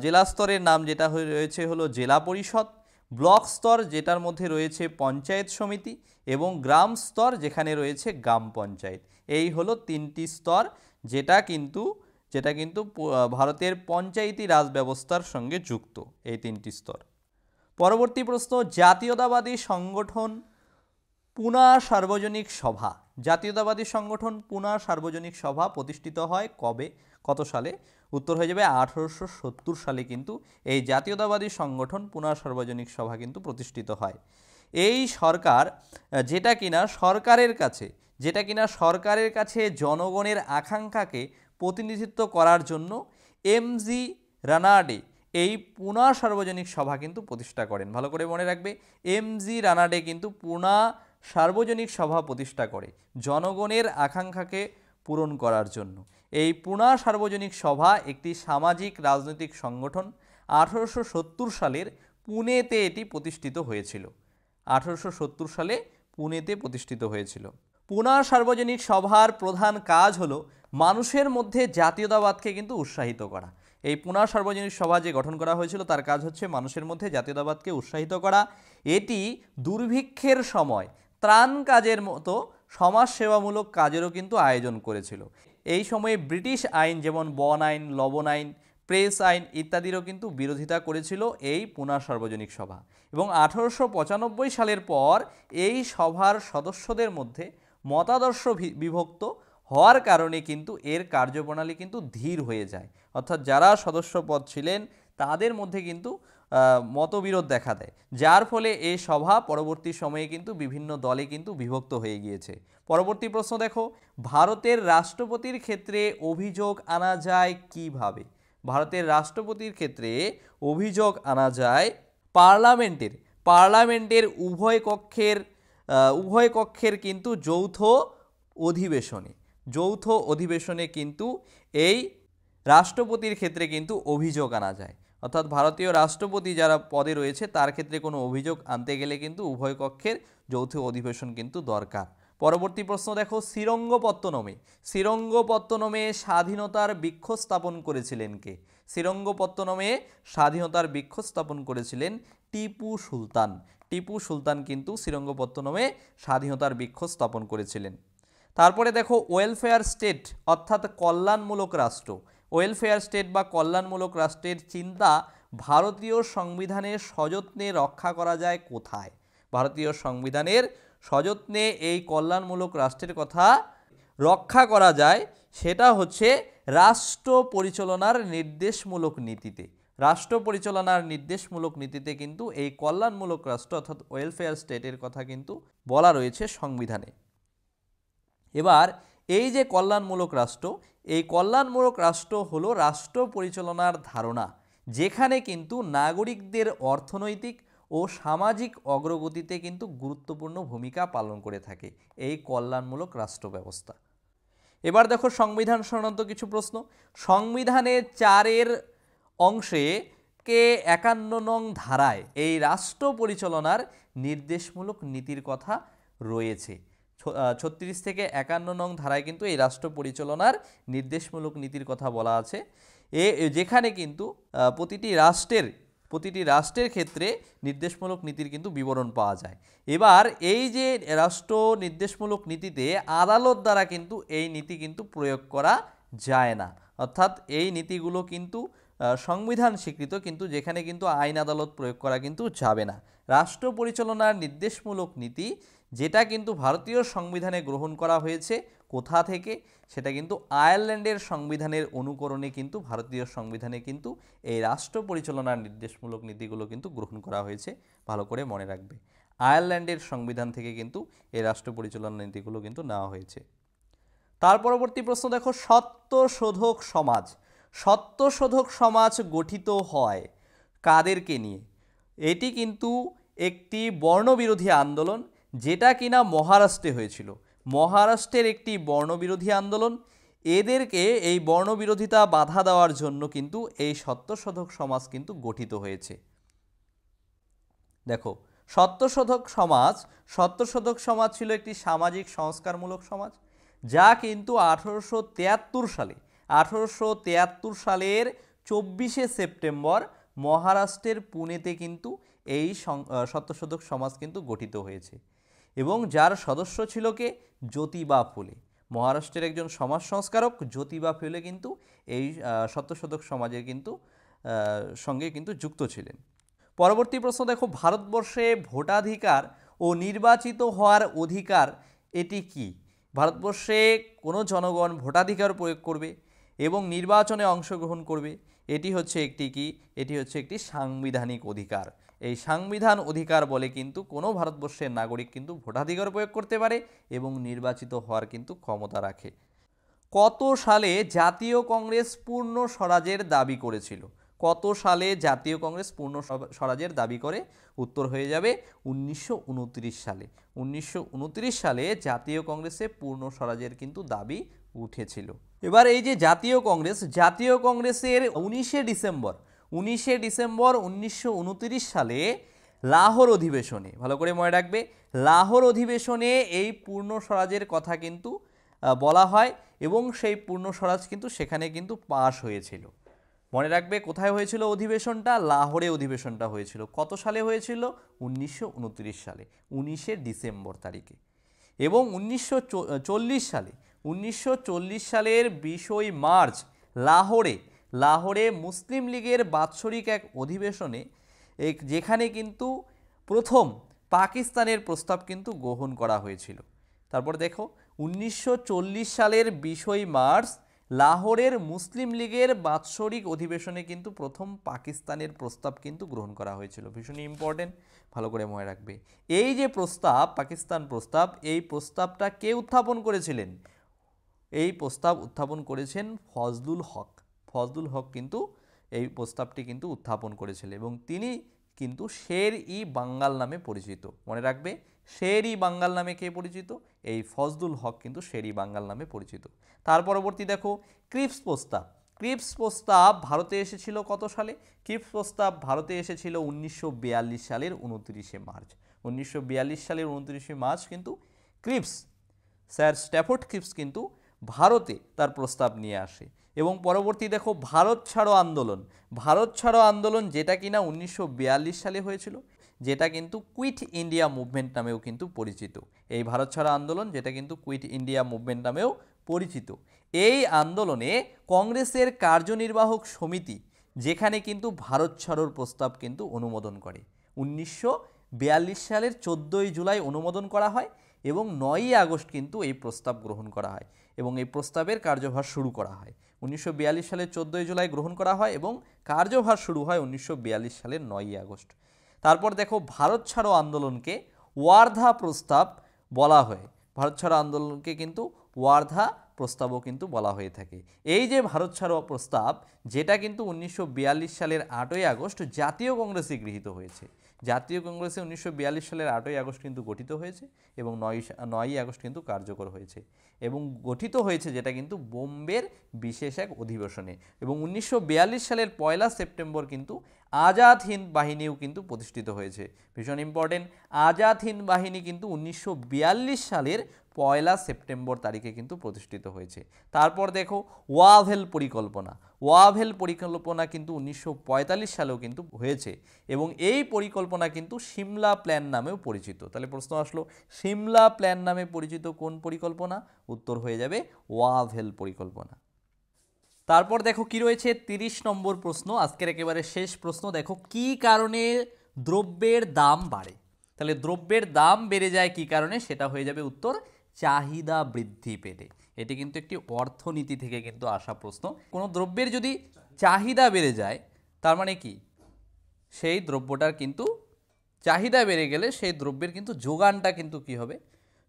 জেলা স্তরের নাম যেটা রয়েছে হলো জেলা পরিষদ, ব্লক স্তর যেটার মধ্যে রয়েছে পঞ্চায়েত সমিতি, এবং গ্রাম স্তর যেখানে রয়েছে গ্রাম পঞ্চায়েত। এই হলো 3টি স্তর, যেটা কিন্তু ভারতের পঞ্চায়েতি রাজ ব্যবস্থার সঙ্গে যুক্ত, এই 3টি স্তর। পরবর্তী প্রশ্ন, জাতীয়তাবাদী সংগঠন পুনা সার্বজনিক সভা। জাতীয়তাবাদী সংগঠন পুনা সার্বজনিক সভা প্রতিষ্ঠিত হয় কবে, কত সালে? উত্তর হয়ে যাবে 1870 সালে কিন্তু এই জাতীয়তাবাদী সংগঠন পুনা সার্বজনিক সভা কিন্তু প্রতিষ্ঠিত হয়। এই সরকার যেটা কিনা সরকারের কাছে জনগণের আকাঙ্ক্ষাকে প্রতিনিধিত্ব করার জন্য এমজি রানাডে এই পুনা সার্বজনিক সভা কিন্তু প্রতিষ্ঠা করেন। ভালো করে মনে রাখবে, এমজি রানাডে কিন্তু পুনা সার্বজনিক সভা প্রতিষ্ঠা করে জনগণের আকাঙ্ক্ষাকে পূরণ করার জন্য। এই পুনা সার্বজনিক সভা একটি সামাজিক রাজনৈতিক সংগঠন। 1870 সালের পুনেতে এটি প্রতিষ্ঠিত হয়েছিল। 1870 সালে পুনেতে প্রতিষ্ঠিত হয়েছিল। পুনা সার্বজনিক সভার প্রধান কাজ হলো মানুষের মধ্যে জাতীয়তাবাদকে কিন্তু উৎসাহিত করা। এই পুনা সার্বজনিক সভা যে গঠন করা হয়েছিল তার কাজ হচ্ছে মানুষের মধ্যে জাতীয়তাবাদকে উৎসাহিত করা। এটি দুর্ভিক্ষের সময় ত্রাণ কাজের মতো সমাজসেবামূলক কাজেরও কিন্তু আয়োজন করেছিল। এই সময়ে ব্রিটিশ আইন যেমন বন আইন, লবণ আইন, প্রেস আইন ইত্যাদিরও কিন্তু বিরোধিতা করেছিল এই পুনা সার্বজনিক সভা। এবং 1895 সালের পর এই সভার সদস্যদের মধ্যে মতাদর্শ বিভক্ত হওয়ার কারণে কিন্তু এর কার্যপ্রণালী কিন্তু ধীর হয়ে যায়। অর্থাৎ যারা সদস্য পদ ছিলেন তাদের মধ্যে কিন্তু মতবিরোধ দেখা দেয়, যার ফলে এই সভা পরবর্তী সময়ে কিন্তু বিভিন্ন দলে কিন্তু বিভক্ত হয়ে গিয়েছে। পরবর্তী প্রশ্ন দেখো, ভারতের রাষ্ট্রপতির ক্ষেত্রে অভিযোগ আনা যায় কিভাবে? ভারতের রাষ্ট্রপতির ক্ষেত্রে অভিযোগ আনা যায় পার্লামেন্টের উভয় কক্ষের কিন্তু যৌথ অধিবেশনে কিন্তু এই রাষ্ট্রপতির ক্ষেত্রে কিন্তু অভিযোগ আনা যায়। অর্থাৎ ভারতীয় রাষ্ট্রপতি যারা পদে রয়েছে তার ক্ষেত্রে কোনো অভিযোগ আনতে গেলে কিন্তু উভয় পক্ষের যৌথ অধিবেশন কিন্তু দরকার। পরবর্তী প্রশ্ন দেখো, শ্রীরঙ্গপত্তনমে স্বাধীনতার বৃক্ষ স্থাপন করেছিলেন কে? শ্রীরঙ্গপত্তনমে স্বাধীনতার বৃক্ষ স্থাপন করেছিলেন টিপু সুলতান। টিপু সুলতান কিন্তু শ্রীরঙ্গপত্তনমে স্বাধীনতার বৃক্ষ স্থাপন করেছিলেন। তারপরে দেখো, ওয়েলফেয়ার স্টেট অর্থাৎ কল্যাণমূলক রাষ্ট্র, ওয়েলফেয়ার স্টেট বা কল্যাণমূলক রাষ্ট্রের চিন্তা ভারতীয় সংবিধানের সযত্নে রক্ষা করা যায় কোথায়? ভারতীয় সংবিধানের সযত্নে এই কল্যাণমূলক রাষ্ট্রের কথা রক্ষা করা যায় সেটা হচ্ছে রাষ্ট্র পরিচালনার নির্দেশমূলক নীতিতে। রাষ্ট্র পরিচালনার নির্দেশমূলক নীতিতে কিন্তু এই কল্যাণমূলক রাষ্ট্র অর্থাৎ ওয়েলফেয়ার স্টেটের কথা কিন্তু বলা রয়েছে সংবিধানে। এবার এই যে কল্যাণমূলক রাষ্ট্র, এই কল্যাণমূলক রাষ্ট্র হলো রাষ্ট্র পরিচালনার ধারণা যেখানে কিন্তু নাগরিকদের অর্থনৈতিক ও সামাজিক অগ্রগতিতে কিন্তু গুরুত্বপূর্ণ ভূমিকা পালন করে থাকে এই কল্যাণমূলক রাষ্ট্র ব্যবস্থা। এবার দেখো সংবিধান সংক্রান্ত কিছু প্রশ্ন। সংবিধানের 4 অংশে কে 51 নং ধারায় এই রাষ্ট্র পরিচালনার নির্দেশমূলক নীতির কথা রয়েছে। 36 থেকে 51 নং ধারায় কিন্তু এই রাষ্ট্র পরিচালনার নির্দেশমূলক নীতির কথা বলা আছে, যেখানে কিন্তু প্রতিটি রাষ্ট্রের ক্ষেত্রে নির্দেশমূলক নীতির কিন্তু বিবরণ পাওয়া যায়। এবার এই যে রাষ্ট্র নির্দেশমূলক নীতিতে আদালত দ্বারা কিন্তু এই নীতি কিন্তু প্রয়োগ করা যায় না, অর্থাৎ এই নীতিগুলো কিন্তু সংবিধান স্বীকৃত, কিন্তু যেখানে কিন্তু আইন আদালত প্রয়োগ করা কিন্তু যাবে না। রাষ্ট্র পরিচালনার নির্দেশমূলক নীতি যেটা কিন্তু ভারতীয় সংবিধানে গ্রহণ করা হয়েছে কোথা থেকে, সেটা কিন্তু আয়ারল্যান্ডের সংবিধানের অনুকরণে কিন্তু ভারতীয় সংবিধানে কিন্তু এই রাষ্ট্র পরিচালনার নির্দেশমূলক নীতিগুলো কিন্তু গ্রহণ করা হয়েছে। ভালো করে মনে রাখবে, আয়ারল্যান্ডের সংবিধান থেকে কিন্তু এই রাষ্ট্র পরিচালনার নীতিগুলো কিন্তু নেওয়া হয়েছে। তার পরবর্তী প্রশ্ন দেখো, সত্যশোধক সমাজ গঠিত হয় কাদেরকে নিয়ে? এটি কিন্তু একটি বর্ণবিরোধী আন্দোলন যেটা কিনা মহারাষ্ট্রে হয়েছিল। মহারাষ্ট্রের একটি বর্ণবিরোধী আন্দোলন, এদেরকে এই বর্ণবিরোধিতা বাধা দেওয়ার জন্য কিন্তু এই সত্যশোধক সমাজ কিন্তু গঠিত হয়েছে। দেখো, সত্যশোধক সমাজ ছিল একটি সামাজিক সংস্কারমূলক সমাজ যা কিন্তু 1873 সালের 24শে সেপ্টেম্বর মহারাষ্ট্রের পুনেতে কিন্তু এই সত্যশোধক সমাজ কিন্তু গঠিত হয়েছে এবং যার সদস্য ছিল কে? জ্যোতিবা ফুলে। মহারাষ্ট্রের একজন সমাজ সংস্কারক জ্যোতিবা ফুলে কিন্তু এই সত্যশোধক সমাজের কিন্তু সঙ্গে কিন্তু যুক্ত ছিলেন। পরবর্তী প্রশ্ন দেখো, ভারতবর্ষে ভোটাধিকার ও নির্বাচিত হওয়ার অধিকার এটি কি? ভারতবর্ষে কোনো জনগণ ভোটাধিকার প্রয়োগ করবে এবং নির্বাচনে অংশগ্রহণ করবে, এটি হচ্ছে একটি সাংবিধানিক অধিকার। এই সাংবিধান অধিকার বলে কিন্তু কোনো ভারতবর্ষের নাগরিক কিন্তু ভোটাধিকার প্রয়োগ করতে পারে এবং নির্বাচিত হওয়ার কিন্তু ক্ষমতা রাখে। কত সালে জাতীয় কংগ্রেস পূর্ণ স্বরাজের দাবি করেছিল? কত সালে জাতীয় কংগ্রেস পূর্ণ স্বরাজের দাবি করে? উত্তর হয়ে যাবে 1929 সালে। 1929 সালে জাতীয় কংগ্রেসে পূর্ণ স্বরাজের কিন্তু দাবি উঠেছিল। এবার এই যে জাতীয় কংগ্রেসের 19শে ডিসেম্বর 1929 সালে লাহোর অধিবেশনে, ভালো করে মনে রাখবে, লাহোর অধিবেশনে এই পূর্ণ স্বরাজের কথা কিন্তু বলা হয় এবং সেই পূর্ণ স্বরাজ কিন্তু সেখানে কিন্তু পাশ হয়েছিল। মনে রাখবে কোথায় হয়েছিল অধিবেশনটা? লাহোরে অধিবেশনটা হয়েছিল। কত সালে হয়েছিল? 1929 সালে 19শে ডিসেম্বর তারিখে। এবং 1940 সালের 20 মার্চ লাহোরে মুসলিম লীগের বাৎসরিক এক অধিবেশনে যেখানে কিন্তু প্রথম পাকিস্তানের প্রস্তাব কিন্তু গ্রহণ করা হয়েছিল। তারপর দেখো, 1940 সালের 20 মার্চ লাহোরের মুসলিম লীগের বাৎসরিক অধিবেশনে কিন্তু প্রথম পাকিস্তানের প্রস্তাব কিন্তু গ্রহণ করা হয়েছিল। ভীষণই ইম্পর্টেন্ট, ভালো করে মনে রাখবে। এই যে প্রস্তাব, পাকিস্তান প্রস্তাব, এই প্রস্তাবটা কে উত্থাপন করেছিলেন? এই প্রস্তাব উত্থাপন করেছেন ফজলুল হক কিন্তু এই প্রস্তাবটি কিন্তু উত্থাপন করেছিলেন এবং তিনি কিন্তু শের-ই-বাঙ্গাল নামে পরিচিত। মনে রাখবে, শের-ই-বাঙ্গাল নামে কে পরিচিত? এই ফজলুল হক কিন্তু শের-ই-বাঙ্গাল নামে পরিচিত। তার পরবর্তী দেখো, ক্রিপস ক্রিপস প্রস্তাব ভারতে এসেছিল কত সালে? ক্রিপস প্রস্তাব ভারতে এসেছিল 1942 সালের 29শে মার্চ। 1942 সালের 29শে মার্চ কিন্তু ক্রিপস, স্যার স্ট্যাফোর্ড ক্রিপস কিন্তু ভারতে তার প্রস্তাব নিয়ে আসে। এবং পরবর্তী দেখো ভারত ছাড়ো আন্দোলন। ভারত ছাড়ো আন্দোলন যেটা কিনা 1942 সালে হয়েছিল, যেটা কিন্তু কুইট ইন্ডিয়া মুভমেন্ট নামেও কিন্তু পরিচিত। এই ভারত ছাড়ো আন্দোলন যেটা কিন্তু কুইট ইন্ডিয়া মুভমেন্ট নামেও পরিচিত। এই আন্দোলনে কংগ্রেসের কার্যনির্বাহক সমিতি যেখানে কিন্তু ভারত ছাড়োর প্রস্তাব কিন্তু অনুমোদন করে। 1942 সালের 14ই জুলাই অনুমোদন করা হয় এবং 9ই আগস্ট কিন্তু এই প্রস্তাব গ্রহণ করা হয় এবং এই প্রস্তাবের কার্যভার শুরু করা হয়। 1942 সালের 14ই জুলাই গ্রহণ করা হয় এবং কার্যভার শুরু হয় 1942 সালের 9ই আগস্ট। তারপর দেখো ভারত ছাড়ো আন্দোলনকে ওয়ার্ধা প্রস্তাব বলা হয়। ভারত ছাড়ো আন্দোলনকে কিন্তু ওয়ার্ধা প্রস্তাবও কিন্তু বলা হয়ে থাকে। এই যে ভারত ছাড়ো প্রস্তাব যেটা কিন্তু 1942 সালের 8ই আগস্ট জাতীয় কংগ্রেসে গৃহীত হয়েছে। জাতীয় কংগ্রেসে 1942 সালের 8ই আগস্ট কিন্তু গঠিত হয়েছে এবং 9ই আগস্ট কিন্তু কার্যকর হয়েছে এবং গঠিত হয়েছে যেটা কিন্তু বোম্বের বিশেষ এক অধিবেশনে। এবং 1942 সালের 1 সেপ্টেম্বর কিন্তু আজাদ হিন্দ বাহিনীও কিন্তু প্রতিষ্ঠিত হয়েছে। ভীষণ ইম্পর্টেন্ট, আজাদ হিন্দ বাহিনী কিন্তু 1942 সালের 1 সেপ্টেম্বর তারিখে কিন্তু প্রতিষ্ঠিত হয়েছে। তারপর দেখো ওয়াভেল পরিকল্পনা। ওয়াভেল পরিকল্পনা কিন্তু 1945 সালেও কিন্তু হয়েছে এবং এই পরিকল্পনা কিন্তু সিমলা প্ল্যান নামেও পরিচিত। তাহলে প্রশ্ন আসলো সিমলা প্ল্যান নামে পরিচিত কোন পরিকল্পনা? উত্তর হয়ে যাবে ওয়াভেল পরিকল্পনা। তারপর দেখো কি রয়েছে 30 নম্বর প্রশ্ন, আজকের একেবারে শেষ প্রশ্ন। দেখো কি কারণে দ্রব্যের দাম বাড়ে? তাহলে দ্রব্যের দাম বেড়ে যায় কি কারণে? সেটা হয়ে যাবে উত্তর চাহিদা বৃদ্ধি পেলে। এটি কিন্তু একটি অর্থনীতি থেকে কিন্তু আসা প্রশ্ন। কোনো দ্রব্যের যদি চাহিদা বেড়ে যায় তার মানে কি? সেই দ্রব্যটার কিন্তু চাহিদা বেড়ে গেলে সেই দ্রব্যের কিন্তু যোগানটা কিন্তু কি হবে?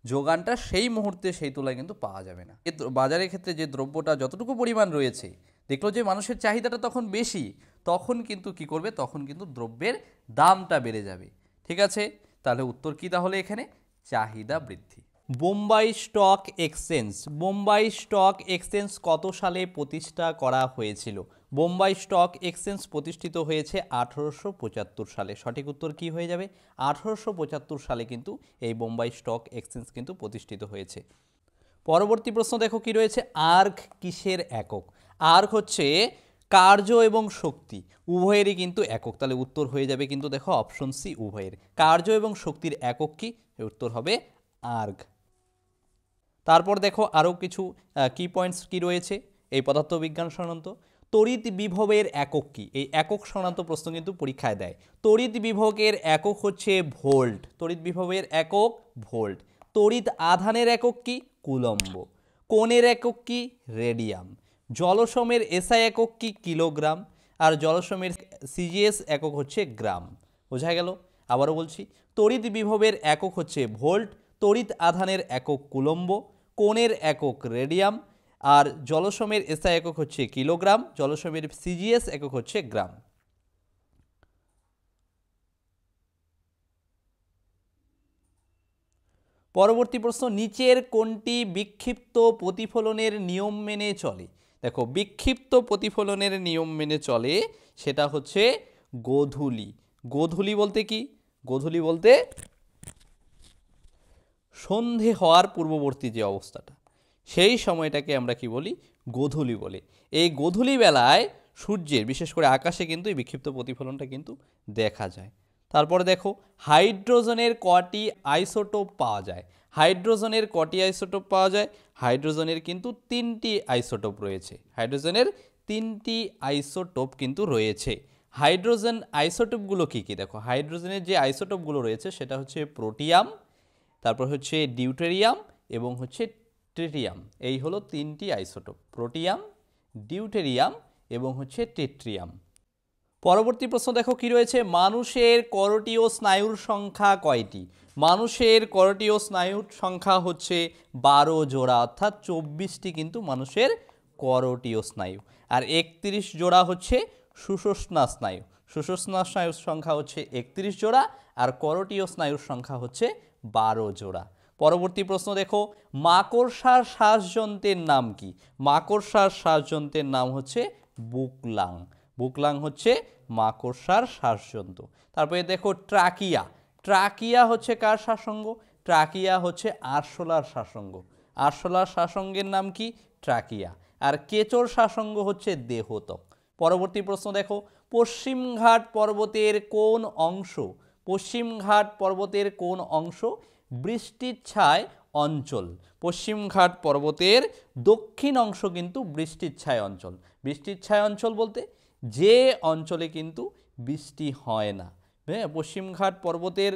যোগানটা সেই মুহূর্তে সেই তুলনায় কিন্তু পাওয়া যাবে না। বাজারের ক্ষেত্রে যে দ্রব্যটা যতটুকু পরিমাণ রয়েছে দেখলো যে মানুষের চাহিদাটা তখন বেশি, তখন কিন্তু কি করবে? তখন কিন্তু দ্রব্যের দামটা বেড়ে যাবে। ঠিক আছে, তাহলে উত্তর কি তাহলে এখানে? চাহিদা বৃদ্ধি। Bombay stock exchange. Bombay stock exchange কত সালে প্রতিষ্ঠা করা হয়েছিল? বোম্বাই স্টক এক্সচেঞ্জ প্রতিষ্ঠিত হয়েছে 1875 সালে। সঠিক উত্তর কি হয়ে যাবে? 1875 সালে কিন্তু এই বোম্বাই স্টক এক্সচেঞ্জ কিন্তু প্রতিষ্ঠিত হয়েছে। পরবর্তী প্রশ্ন দেখো কি রয়েছে, আর্ক কিসের একক? আর্ক হচ্ছে কার্য এবং শক্তি উভয়েরই কিন্তু একক। তাহলে উত্তর হয়ে যাবে কিন্তু দেখো অপশন সি উভয়ের। কার্য এবং শক্তির একক কি? উত্তর হবে আর্গ। তারপর দেখো আরও কিছু কি পয়েন্টস কি রয়েছে এই পদার্থবিজ্ঞান সংক্রান্ত। তড়িৎ বিভবের একক কি? এই একক সংক্রান্ত প্রশ্ন কিন্তু পরীক্ষায় দেয়। তড়িৎ বিভবের একক হচ্ছে ভোল্ট। তড়িৎ বিভবের একক ভোল্ট। তড়িৎ আধানের একক কি? কুলম্ব। কোণের একক কি? রেডিয়াম। জলসমের এসআই একক কি? কিলোগ্রাম। আর জলসমের সিজিএস একক হচ্ছে গ্রাম। বোঝা গেল? আবারও বলছি, তড়িৎ বিভবের একক হচ্ছে ভোল্ট, তড়িৎ আধানের একক কুলম্ব, কোণের একক রেডিয়াম, আর জলসমের এসআই একক হচ্ছে কিলোগ্রাম, জলসমের সিজিএস একক হচ্ছে গ্রাম। পরবর্তী প্রশ্ন, নিচের কোনটি বিক্ষিপ্ত প্রতিফলনের নিয়ম মেনে চলে? দেখো বিক্ষিপ্ত প্রতিফলনের নিয়ম মেনে চলে সেটা হচ্ছে গোধূলি। গোধূলি বলতে কি? গোধূলি বলতে সন্ধে হওয়ার পূর্ববর্তী যে অবস্থাটা, সেই সময়টাকে আমরা কি বলি? গোধূলি বলে। এই গোধূলি বেলায় সূর্যের বিশেষ করে আকাশে কিন্তু এই বিক্ষিপ্ত প্রতিফলনটা কিন্তু দেখা যায়। তারপরে দেখো হাইড্রোজেনের কটি আইসোটোপ পাওয়া যায়? হাইড্রোজেনের কটি আইসোটোপ পাওয়া যায়? হাইড্রোজেনের কিন্তু 3টি আইসোটোপ রয়েছে। হাইড্রোজেনের 3টি আইসোটোপ কিন্তু রয়েছে। হাইড্রোজেন আইসোটোপগুলো কি কি? দেখো হাইড্রোজেনের যে আইসোটোপগুলো রয়েছে সেটা হচ্ছে প্রোটিয়াম, তারপর হচ্ছে ডিউটেরিয়াম এবং হচ্ছে ট্রিটিয়াম। এই হলো 3টি আইসোটোপ, প্রোটিয়াম, ডিউটেরিয়াম এবং হচ্ছে ট্রিটিয়াম। পরবর্তী প্রশ্ন দেখো কি রয়েছে, মানুষের করোটীয় স্নায়ুর সংখ্যা কয়টি? মানুষের করোটীয় স্নায়ুর সংখ্যা হচ্ছে 12 জোড়া, অর্থাৎ 24টি কিন্তু মানুষের করোটীয় স্নায়ু, আর 31 জোড়া হচ্ছে সুষুম্না স্নায়ু। সুষুম্না স্নায়ুর সংখ্যা হচ্ছে 31 জোড়া আর করোটীয় স্নায়ুর সংখ্যা হচ্ছে 12 জোড়া। পরবর্তী প্রশ্ন দেখো, মাকড়সার শ্বাসযন্ত্রের নাম কি? মাকড়সার শ্বাসযন্ত্রের নাম হচ্ছে বুকলাং। বুকলাং হচ্ছে মাকড়সার শ্বাসযন্ত্র। তারপরে দেখো ট্রাকিয়া। ট্রাকিয়া হচ্ছে কার শ্বাসঙ্গ? ট্রাকিয়া হচ্ছে আরশোলার শ্বাসঙ্গ। আরশোলার শ্বাসঙ্গের নাম কি? ট্রাকিয়া। আর কেঁচোর শ্বাসঙ্গ হচ্ছে দেহতক। পরবর্তী প্রশ্ন দেখো, পশ্চিমঘাট পর্বতের কোন অংশ, পশ্চিমঘাট পর্বতের কোন অংশ বৃষ্টিচ্ছায় অঞ্চল? পশ্চিমঘাট পর্বতের দক্ষিণ অংশ কিন্তু বৃষ্টিচ্ছায় অঞ্চল। বৃষ্টিচ্ছায় অঞ্চল বলতে যে অঞ্চলে কিন্তু বৃষ্টি হয় না। হ্যাঁ, পশ্চিমঘাট পর্বতের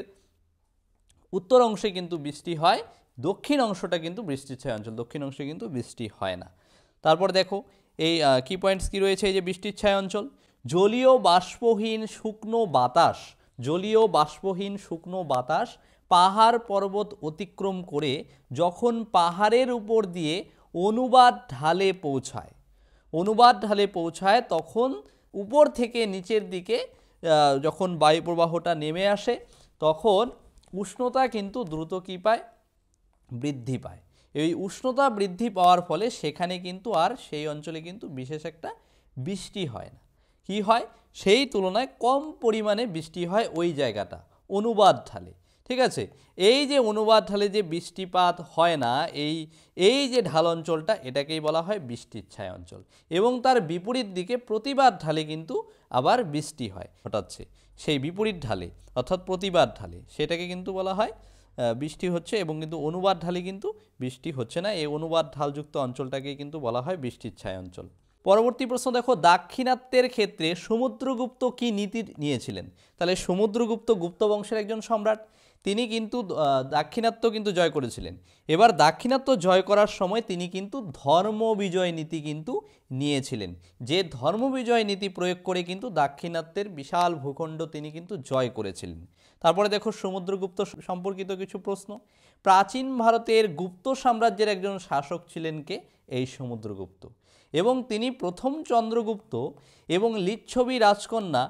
উত্তর অংশে কিন্তু বৃষ্টি হয়, দক্ষিণ অংশটা কিন্তু বৃষ্টিচ্ছায় অঞ্চল, দক্ষিণ অংশে কিন্তু বৃষ্টি হয় না। তারপর দেখো এই কি পয়েন্টস কি রয়েছে এই যে বৃষ্টিচ্ছায় অঞ্চল। জলীয় বাষ্পহীন শুকনো বাতাস, জলীয় বাষ্পহীন শুকনো বাতাস পাহাড় পর্বত অতিক্রম করে যখন পাহাড়ের উপর দিয়ে অনুবাদ ঢালে পৌঁছায়, অনুবাদ ঢালে পৌঁছায় তখন উপর থেকে নিচের দিকে যখন বায়ু প্রবাহটা নেমে আসে তখন উষ্ণতা কিন্তু দ্রুত কী পায়? বৃদ্ধি পায়। এই উষ্ণতা বৃদ্ধি পাওয়ার ফলে সেখানে কিন্তু আর সেই অঞ্চলে কিন্তু বিশেষ একটা বৃষ্টি হয় না। কি হয়? সেই তুলনায় কম পরিমাণে বৃষ্টি হয় ওই জায়গাটা অনুবাদ ঢালে। ঠিক আছে, এই যে অনুবাদ ঢালে যে বৃষ্টিপাত হয় না, এই যে ঢাল অঞ্চলটা এটাকেই বলা হয় বৃষ্টিচ্ছায় অঞ্চল। এবং তার বিপরীত দিকে প্রতিবাদ ঢালে কিন্তু আবার বৃষ্টি হয় ঘটাচ্ছে, সেই বিপরীত ঢালে অর্থাৎ প্রতিবাদ ঢালে সেটাকে কিন্তু বলা হয় বৃষ্টি হচ্ছে, এবং কিন্তু অনুবাদ ঢালে কিন্তু বৃষ্টি হচ্ছে না। এই অনুবাদ ঢালযুক্ত অঞ্চলটাকেই কিন্তু বলা হয় বৃষ্টিচ্ছায় অঞ্চল। পরবর্তী প্রশ্ন দেখো, দাক্ষিণাত্যের ক্ষেত্রে সমুদ্রগুপ্ত কি নীতি নিয়েছিলেন? তাহলে সমুদ্রগুপ্ত গুপ্ত বংশের একজন সম্রাট, তিনি কিন্তু দাক্ষিণাত্য কিন্তু জয় করেছিলেন। এবার দাক্ষিণাত্য জয় করার সময় তিনি কিন্তু ধর্ম বিজয় নীতি কিন্তু নিয়েছিলেন, যে ধর্ম বিজয় নীতি প্রয়োগ করে কিন্তু দাক্ষিণাত্যের বিশাল ভূখণ্ড তিনি কিন্তু জয় করেছিলেন। তারপরে দেখো সমুদ্রগুপ্ত সম্পর্কিত কিছু প্রশ্ন। প্রাচীন ভারতের গুপ্ত সাম্রাজ্যের একজন শাসক ছিলেন কে? এই সমুদ্রগুপ্ত। এবং তিনি প্রথম চন্দ্রগুপ্ত এবং লিচ্ছবি রাজকন্যা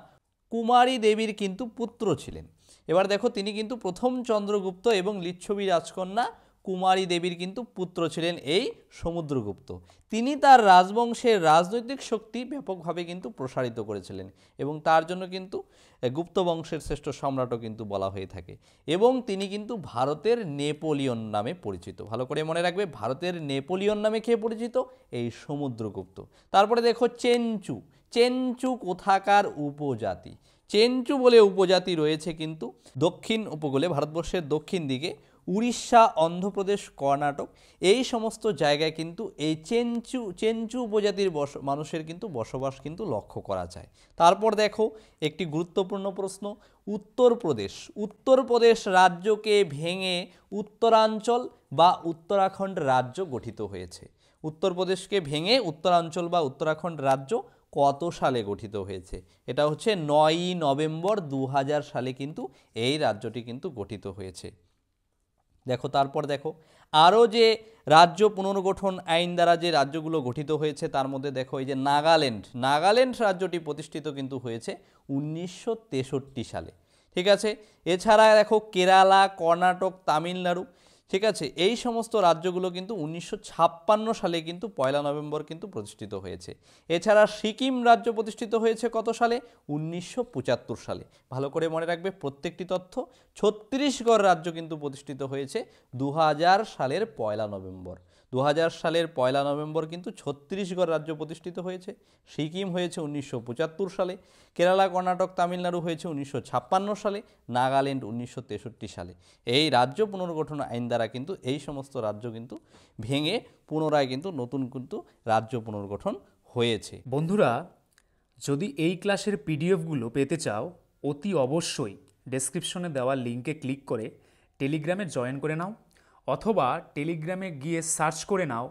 কুমারী দেবীর কিন্তু পুত্র ছিলেন। এবার দেখো তিনি কিন্তু প্রথম চন্দ্রগুপ্ত এবং লিচ্ছবি রাজকন্যা কুমারী দেবীর কিন্তু পুত্র ছিলেন এই সমুদ্রগুপ্ত। তিনি তার রাজবংশের রাজনৈতিক শক্তি ব্যাপকভাবে কিন্তু প্রসারিত করেছিলেন এবং তার জন্য কিন্তু গুপ্ত বংশের শ্রেষ্ঠ সম্রাটও কিন্তু বলা হয়ে থাকে। এবং তিনি কিন্তু ভারতের নেপোলিয়ন নামে পরিচিত। ভালো করে মনে রাখবে, ভারতের নেপোলিয়ন নামে কে পরিচিত? এই সমুদ্রগুপ্ত। তারপরে দেখো চেঞ্চু। চেঞ্চু কোথাকার উপজাতি? চেঞ্চু বলে উপজাতি রয়েছে কিন্তু দক্ষিণ উপকূলে, ভারতবর্ষের দক্ষিণ দিকে উড়িষ্যা, অন্ধ্রপ্রদেশ, কর্ণাটক এই সমস্ত জায়গায় কিন্তু এই চেঞ্চু উপজাতির মানুষের কিন্তু বসবাস কিন্তু লক্ষ্য করা যায়। তারপর দেখো একটি গুরুত্বপূর্ণ প্রশ্ন, উত্তরপ্রদেশ। উত্তরপ্রদেশ রাজ্যকে ভেঙে উত্তরাঞ্চল বা উত্তরাখণ্ড রাজ্য গঠিত হয়েছে। উত্তরপ্রদেশকে ভেঙে উত্তরাঞ্চল বা উত্তরাখণ্ড রাজ্য কত সালে গঠিত হয়েছে? এটা হচ্ছে 9ই নভেম্বর 2000 সালে কিন্তু এই রাজ্যটি কিন্তু গঠিত হয়েছে। দেখো তারপর দেখো আরও যে রাজ্য পুনর্গঠন আইন দ্বারা যে রাজ্যগুলো গঠিত হয়েছে তার মধ্যে দেখো এই যে নাগাল্যান্ড রাজ্যটি প্রতিষ্ঠিত কিন্তু হয়েছে 1963 সালে। ঠিক আছে, এছাড়া দেখো কেরালা, কর্ণাটক, তামিলনাড়ু, ঠিক আছে, এই সমস্ত রাজ্যগুলো কিন্তু 1956 সালে কিন্তু 1 নভেম্বর কিন্তু প্রতিষ্ঠিত হয়েছে। এছাড়া সিকিম রাজ্য প্রতিষ্ঠিত হয়েছে কত সালে? 1975 সালে। ভালো করে মনে রাখবে প্রত্যেকটি তথ্য। ছত্তিশগড় রাজ্য কিন্তু প্রতিষ্ঠিত হয়েছে 2000 সালের 1 নভেম্বর। 2000 সালের 1 নভেম্বর কিন্তু ছত্তিশগড় রাজ্য প্রতিষ্ঠিত হয়েছে। সিকিম হয়েছে 1975 সালে, কেরালা, কর্ণাটক, তামিলনাড়ু হয়েছে 1956 সালে, নাগাল্যান্ড 1963 সালে। এই রাজ্য পুনর্গঠন আইন দ্বারা কিন্তু এই সমস্ত রাজ্য কিন্তু ভেঙে পুনরায় কিন্তু নতুন কিন্তু রাজ্য পুনর্গঠন হয়েছে। বন্ধুরা, যদি এই ক্লাসের পিডিএফগুলো পেতে চাও অতি অবশ্যই ডেসক্রিপশনে দেওয়া লিঙ্কে ক্লিক করে টেলিগ্রামে জয়েন করে নাও, অথবা টেলিগ্রামে গিয়ে সার্চ করে নাও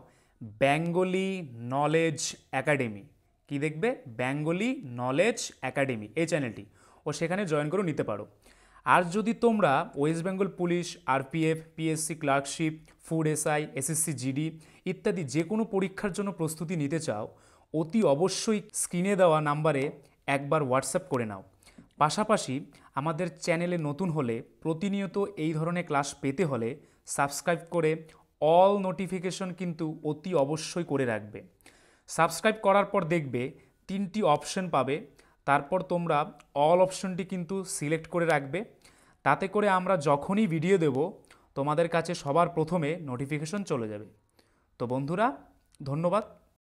বেঙ্গলি নলেজ একাডেমি। কি দেখবে? বেঙ্গলি নলেজ একাডেমি, এই চ্যানেলটি, ও সেখানে জয়েন করে নিতে পারো। আর যদি তোমরা West Bengal police, RPF, PSC clerkship, food SI, SSC GD ইত্যাদি যে কোনো পরীক্ষার জন্য প্রস্তুতি নিতে চাও, অতি অবশ্যই স্ক্রিনে দেওয়া নাম্বারে একবার হোয়াটসঅ্যাপ করে নাও। পাশাপাশি আমাদের চ্যানেলে নতুন হলে প্রতিনিয়ত এই ধরনের ক্লাস পেতে হলে সাবস্ক্রাইব করে অল নোটিফিকেশন কিন্তু অতি অবশ্যই করে রাখবে। সাবস্ক্রাইব করার পর দেখবে তিনটি অপশন পাবে, তারপর তোমরা অল অপশনটি কিন্তু সিলেক্ট করে রাখবে। তাতে করে আমরা যখনই ভিডিও দেব তোমাদের কাছে সবার প্রথমে নোটিফিকেশন চলে যাবে। তো বন্ধুরা, ধন্যবাদ।